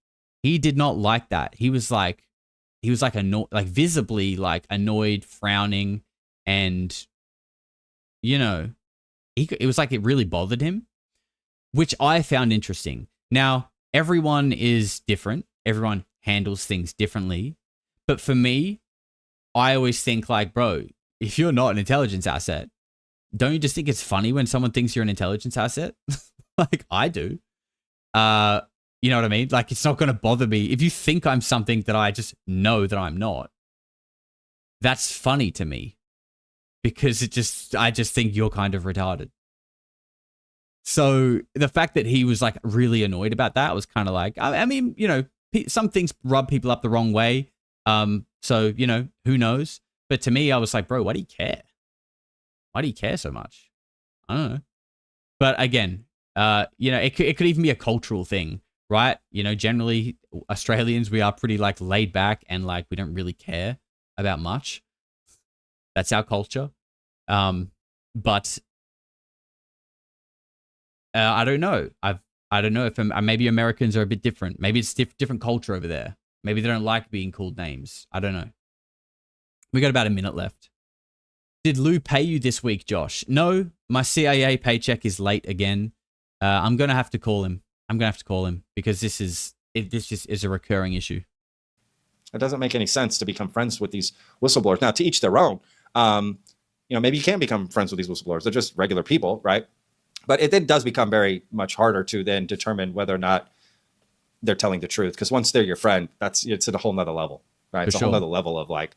He did not like that. He was annoyed, like visibly like annoyed, frowning, and it was like it really bothered him, which I found interesting. Now, everyone is different. Everyone handles things differently. But for me, I always think like, bro, if you're not an intelligence asset, don't you just think it's funny when someone thinks you're an intelligence asset? Like I do. You know what I mean? Like, it's not going to bother me. If you think I'm something that I just know that I'm not, that's funny to me, because I just think you're kind of retarded. So the fact that he was like really annoyed about that was kind of like, I mean, some things rub people up the wrong way. So, who knows? But to me, I was like, bro, why do you care? Why do you care so much? I don't know. But again, it could even be a cultural thing, right? Generally Australians, we are pretty like laid back and like we don't really care about much. That's our culture. But I don't know. I don't know if maybe Americans are a bit different. Maybe it's different culture over there. Maybe they don't like being called names. I don't know. We got about a minute left. Did Lou pay you this week, Josh? No, my CIA paycheck is late again. I'm going to have to call him. Because this just is a recurring issue. It doesn't make any sense to become friends with these whistleblowers. Now, to each their own. Maybe you can become friends with these whistleblowers. They're just regular people, right? But it then does become very much harder to then determine whether or not they're telling the truth. Because once they're your friend, it's at a whole nother level, right? It's a whole nother level of like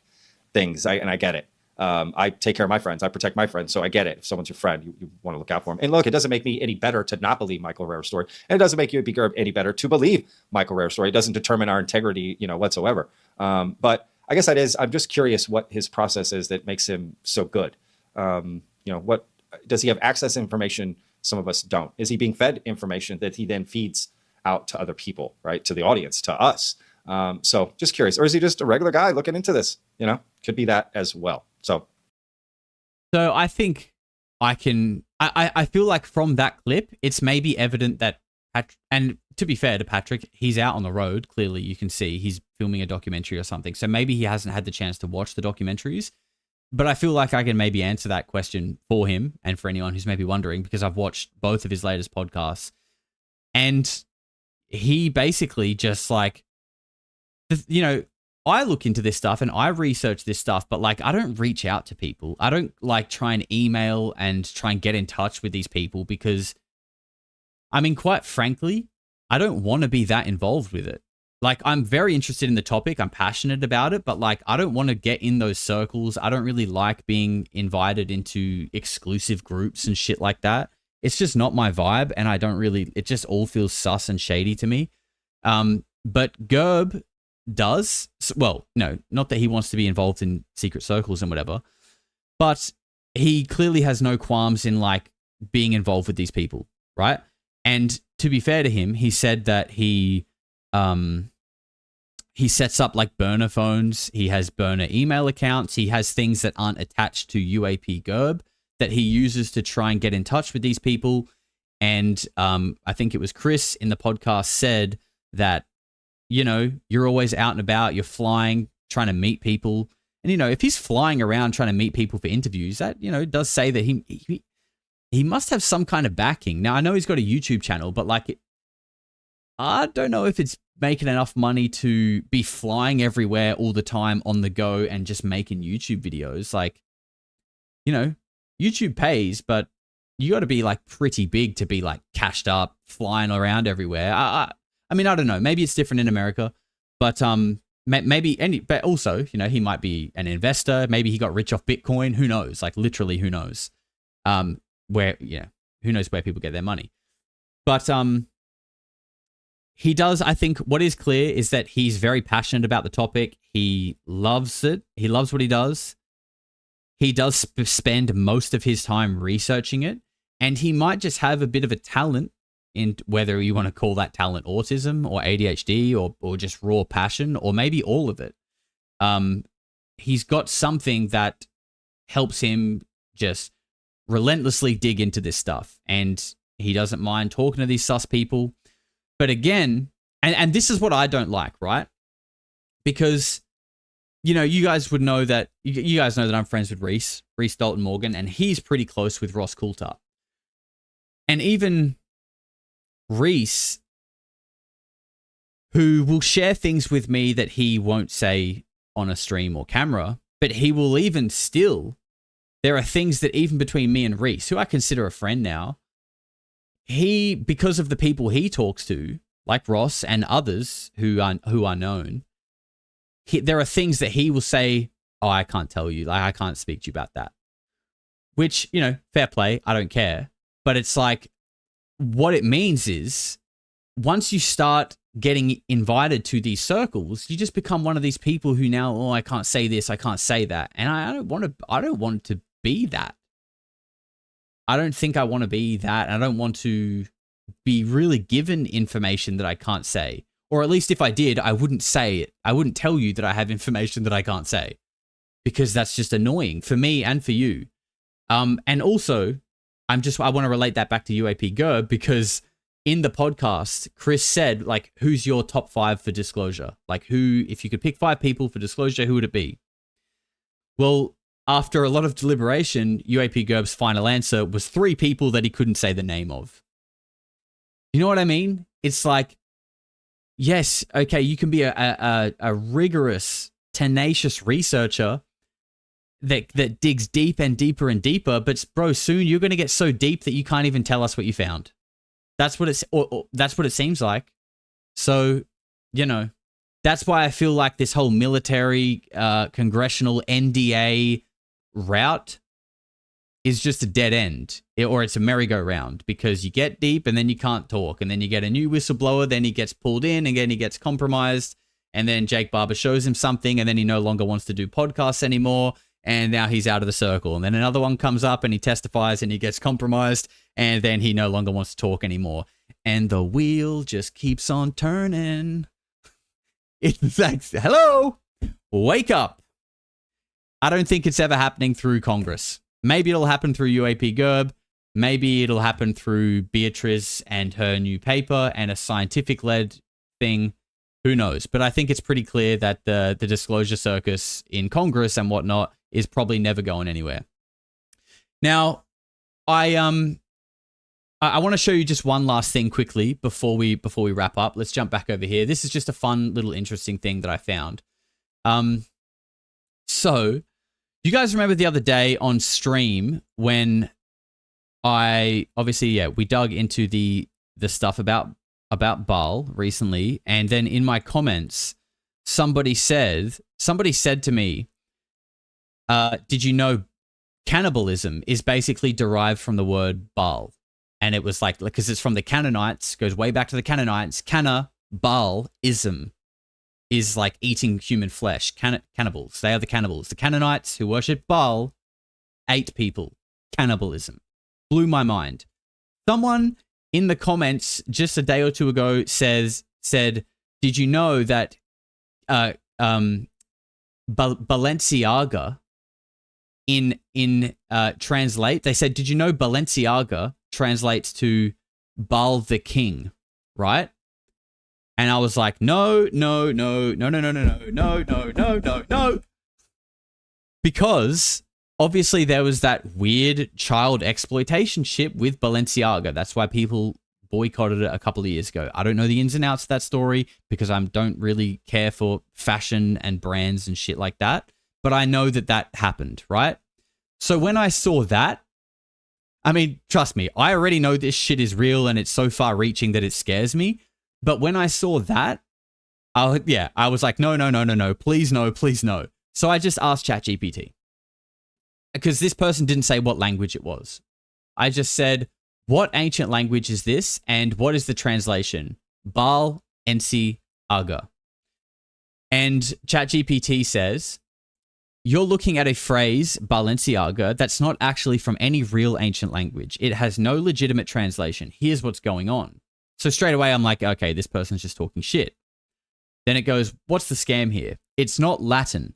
things. I get it. I take care of my friends. I protect my friends. So I get it. If someone's your friend, you want to look out for them. And look, it doesn't make me any better to not believe Michael Herrera's story. And it doesn't make UAPGerb any better to believe Michael Herrera's story. It doesn't determine our integrity, whatsoever. But I guess I'm just curious what his process is that makes him so good. What does he have access to information some of us don't? Is he being fed information that he then feeds out to other people, right? To the audience, to us. So just curious. Or is he just a regular guy looking into this? Could be that as well. So I think I feel like from that clip, it's maybe evident that, and to be fair to Patrick, he's out on the road. Clearly, you can see he's filming a documentary or something. So maybe he hasn't had the chance to watch the documentaries. But I feel like I can maybe answer that question for him and for anyone who's maybe wondering, because I've watched both of his latest podcasts. And he basically just like, I look into this stuff and I research this stuff, but like I don't reach out to people. I don't like try and email and try and get in touch with these people because, I mean, quite frankly, I don't want to be that involved with it. Like, I'm very interested in the topic. I'm passionate about it, but like, I don't want to get in those circles. I don't really like being invited into exclusive groups and shit like that. It's just not my vibe. And it just all feels sus and shady to me. But Gerb does, well, no, not that he wants to be involved in secret circles and whatever, but he clearly has no qualms in like being involved with these people, right? And to be fair to him, he said that he sets up like burner phones. He has burner email accounts. He has things that aren't attached to UAPGerb that he uses to try and get in touch with these people. And I think it was Chris in the podcast said that you know, you're always out and about, you're flying, trying to meet people. And, you know, if he's flying around trying to meet people for interviews, that, you know, does say that he must have some kind of backing. Now, I know he's got a YouTube channel, but like, I don't know if it's making enough money to be flying everywhere all the time on the go and just making YouTube videos. Like, you know, YouTube pays, but you got to be like pretty big to be like cashed up, flying around everywhere. I mean, I don't know. Maybe it's different in America, but but also, you know, he might be an investor. Maybe he got rich off Bitcoin. Who knows? Like literally, who knows? Who knows where people get their money? But he does. I think what is clear is that he's very passionate about the topic. He loves it. He loves what he does. He does spend most of his time researching it, and he might just have a bit of a talent in whether you want to call that talent autism or ADHD or just raw passion or maybe all of it. He's got something that helps him just relentlessly dig into this stuff, and he doesn't mind talking to these sus people. But again, and this is what I don't like, right? Because, you know, you guys would know that, you guys know that I'm friends with Reese Dalton Morgan, and he's pretty close with Ross Coulthard. And even Reese, who will share things with me that he won't say on a stream or camera, but he will even still, there are things that even between me and Reese, who I consider a friend now, because of the people he talks to, like Ross and others who are known, there are things that he will say, oh, I can't tell you, like I can't speak to you about that. Which, you know, fair play, I don't care. But it's like, what it means is, once you start getting invited to these circles, you just become one of these people who now, oh, I can't say this, I can't say that. And I don't want to be that. I don't think I want to be that. I don't want to be really given information that I can't say. Or at least if I did, I wouldn't say it. I wouldn't tell you that I have information that I can't say, because that's just annoying for me and for you. And also, I want to relate that back to UAPGerb, because in the podcast, Chris said, like, who's your top 5 for disclosure? Like, who, if you could pick 5 people for disclosure, who would it be? Well, after a lot of deliberation, UAPGerb's final answer was 3 people that he couldn't say the name of. You know what I mean? It's like, yes, okay, you can be a rigorous, tenacious researcher that digs deep and deeper and deeper, but bro, soon you're going to get so deep that you can't even tell us what you found. That's what that's what it seems like. So, you know, that's why I feel like this whole military, congressional NDA route is just a dead end, or it's a merry-go-round, because you get deep and then you can't talk, and then you get a new whistleblower, then he gets pulled in, again he gets compromised, and then Jake Barber shows him something, and then he no longer wants to do podcasts anymore, and now he's out of the circle. And then another one comes up and he testifies and he gets compromised, and then he no longer wants to talk anymore. And the wheel just keeps on turning. It's like, hello, wake up. I don't think it's ever happening through Congress. Maybe it'll happen through UAPGerb. Maybe it'll happen through Beatrice and her new paper and a scientific-led thing. Who knows? But I think it's pretty clear that the disclosure circus in Congress and whatnot is probably never going anywhere. Now, I want to show you just one last thing quickly before we wrap up. Let's jump back over here. This is just a fun little interesting thing that I found. So you guys remember the other day on stream when we dug into the stuff about Baal recently, and then in my comments, somebody said to me, did you know cannibalism is basically derived from the word Baal? And it was like, because it's from the Canaanites, goes way back to the Canaanites. Baalism is like eating human flesh. Cannibals, they are the cannibals. The Canaanites who worship Baal ate people. Cannibalism. Blew my mind. Someone in the comments just a day or two ago said, did you know that Balenciaga in translate, they said, did you know Balenciaga translates to Baal the King, right? And I was like, no. Because obviously there was that weird child exploitation ship with Balenciaga. That's why people boycotted it a couple of years ago. I don't know the ins and outs of that story because I don't really care for fashion and brands and shit like that. But I know that that happened, right? So when I saw that, I mean, trust me, I already know this shit is real and it's so far reaching that it scares me. But when I saw that, I was like, no, please no. So I just asked ChatGPT. Because this person didn't say what language it was. I just said, what ancient language is this? And what is the translation? Balenciaga. And ChatGPT says, you're looking at a phrase, Balenciaga, that's not actually from any real ancient language. It has no legitimate translation. Here's what's going on. So straight away, I'm like, okay, this person's just talking shit. Then it goes, what's the scam here? It's not Latin.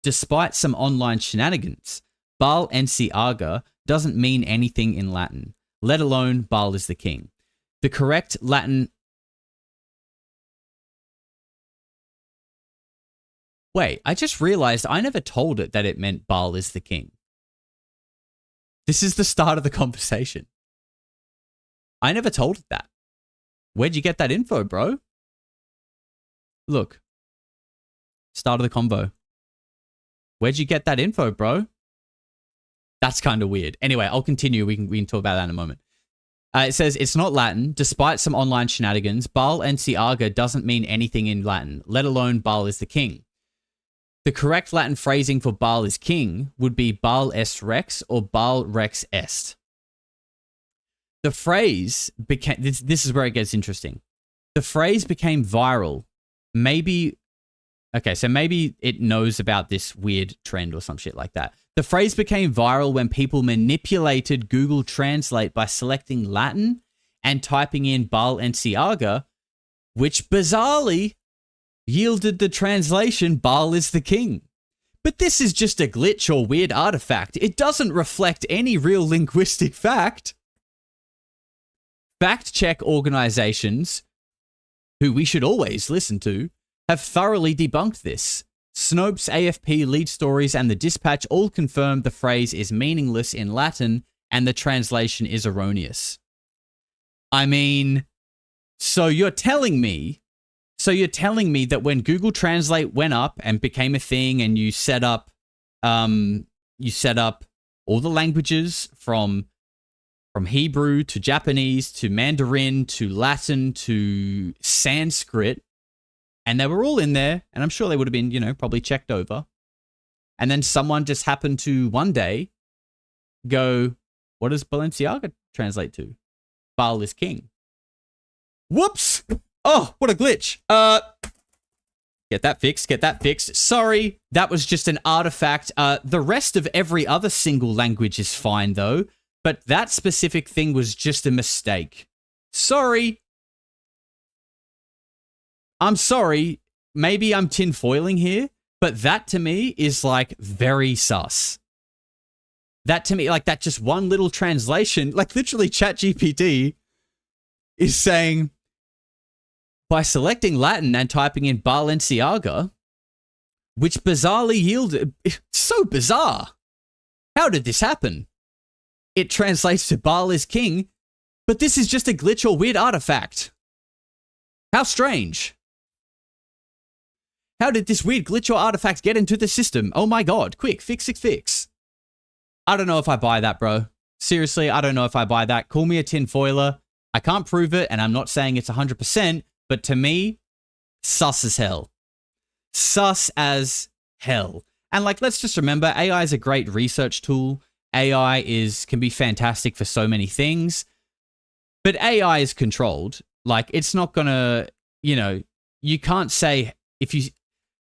Despite some online shenanigans, Balenciaga doesn't mean anything in Latin, let alone Baal is the king. The correct Latin... Wait, I just realized I never told it that it meant Baal is the king. This is the start of the conversation. I never told it that. Where'd you get that info, bro? Look. Start of the convo. Where'd you get that info, bro? That's kind of weird. Anyway, I'll continue. We can talk about that in a moment. It says, it's not Latin. Despite some online shenanigans, Balenciaga doesn't mean anything in Latin, let alone Baal is the king. The correct Latin phrasing for Baal is king would be Baal est rex or Baal rex est. The phrase became... This is where it gets interesting. The phrase became viral. Maybe... Okay, so maybe it knows about this weird trend or some shit like that. The phrase became viral when people manipulated Google Translate by selecting Latin and typing in Balenciaga, which bizarrely yielded the translation Baal is the king. But this is just a glitch or weird artifact. It doesn't reflect any real linguistic fact. Fact-check organizations, who we should always listen to, have thoroughly debunked this. Snopes, AFP, Lead Stories, and The Dispatch all confirm the phrase is meaningless in Latin and the translation is erroneous. I mean, so you're telling me that when Google Translate went up and became a thing and you set up all the languages from Hebrew to Japanese to Mandarin to Latin to Sanskrit, and they were all in there, and I'm sure they would have been, probably checked over. And then someone just happened to one day go, what does Balenciaga translate to? Baal is king. Whoops! Oh, what a glitch. Get that fixed. Sorry, that was just an artifact. The rest of every other single language is fine, though. But that specific thing was just a mistake. Sorry. I'm sorry. Maybe I'm tinfoiling here, but that to me is like very sus. That to me, like that just one little translation, like literally ChatGPT is saying, by selecting Latin and typing in Balenciaga, which bizarrely yielded... So bizarre. How did this happen? It translates to Baal is king, but this is just a glitch or weird artifact. How strange. How did this weird glitch or artifact get into the system? Oh my god, quick, fix. I don't know if I buy that, bro. Seriously, I don't know if I buy that. Call me a tinfoiler. I can't prove it, and I'm not saying it's 100%, but to me, sus as hell. Sus as hell. And like, let's just remember, AI is a great research tool. AI can be fantastic for so many things, but AI is controlled. Like, it's not gonna, you can't say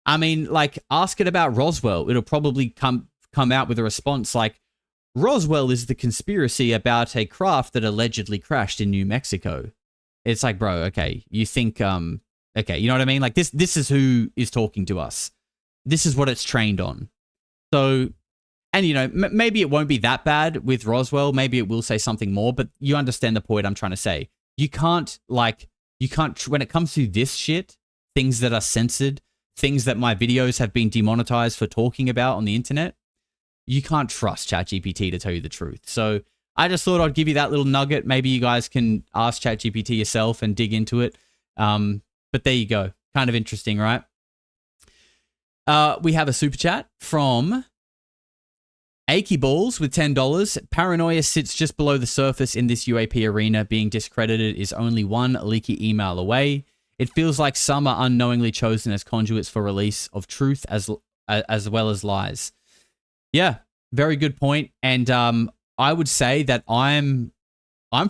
ask it about Roswell. It'll probably come out with a response like, Roswell is the conspiracy about a craft that allegedly crashed in New Mexico. It's like, bro, okay, you think, okay, you know what I mean? Like, this is who is talking to us. This is what it's trained on. So, and, maybe it won't be that bad with Roswell. Maybe it will say something more, but you understand the point I'm trying to say. You can't, You can't, when it comes to this shit, things that are censored, things that my videos have been demonetized for talking about on the internet, you can't trust ChatGPT to tell you the truth. So I just thought I'd give you that little nugget. Maybe you guys can ask ChatGPT yourself and dig into it. But there you go. Kind of interesting, right? We have a super chat from Achy Balls with $10. Paranoia sits just below the surface in this UAP arena. Being discredited is only one leaky email away. It feels like some are unknowingly chosen as conduits for release of truth as well as lies. Yeah, very good point. And I would say that I'm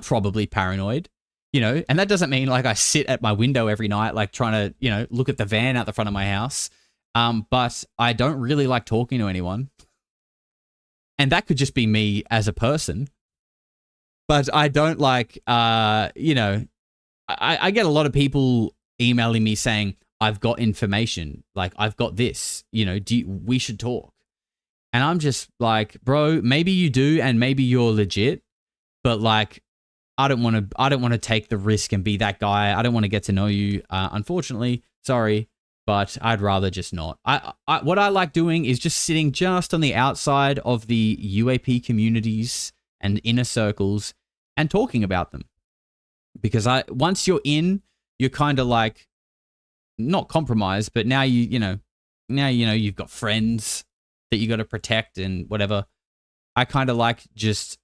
probably paranoid, you know, and that doesn't mean like I sit at my window every night, like trying to, you know, look at the van out the front of my house. But I don't really like talking to anyone. And that could just be me as a person. But I don't like, you know, I get a lot of people emailing me saying, I've got information, like I've got this, you know, we should talk. And I'm just like, bro, maybe you do, and maybe you're legit, but like, I don't want to take the risk and be that guy. I don't want to get to know you. Unfortunately, sorry, but I'd rather just not. What I like doing is just sitting just on the outside of the UAP communities and inner circles and talking about them. Because once you're in, you're kind of like not compromised, but now you know you've got friends that you got to protect and whatever. I just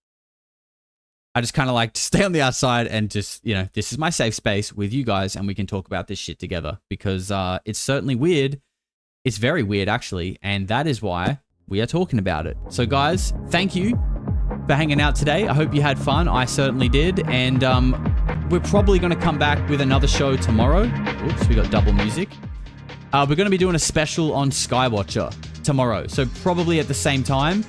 kind of like to stay on the outside and just, you know, this is my safe space with you guys and we can talk about this shit together, because it's certainly weird. It's very weird actually, and that is why we are talking about it. So guys, thank you for hanging out today. I hope you had fun. I certainly did. And we're probably going to come back with another show tomorrow. Oops, we got double music. We're going to be doing a special on Skywatcher tomorrow. So probably at the same time.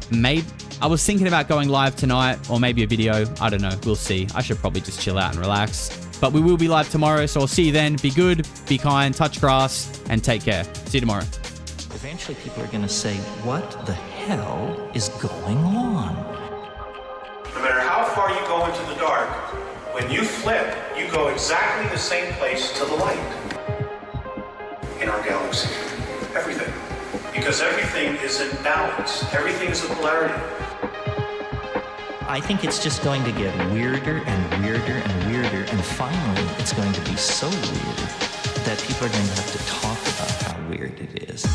Maybe I was thinking about going live tonight or maybe a video. I don't know. We'll see. I should probably just chill out and relax. But we will be live tomorrow. So I'll see you then. Be good, be kind, touch grass, and take care. See you tomorrow. Eventually people are going to say, what the hell is going on? No matter how far you go into the dark, when you flip, you go exactly the same place to the light in our galaxy. Everything. Because everything is in balance. Everything is a polarity. I think it's just going to get weirder and weirder and weirder, and finally it's going to be so weird that people are going to have to talk about how weird it is.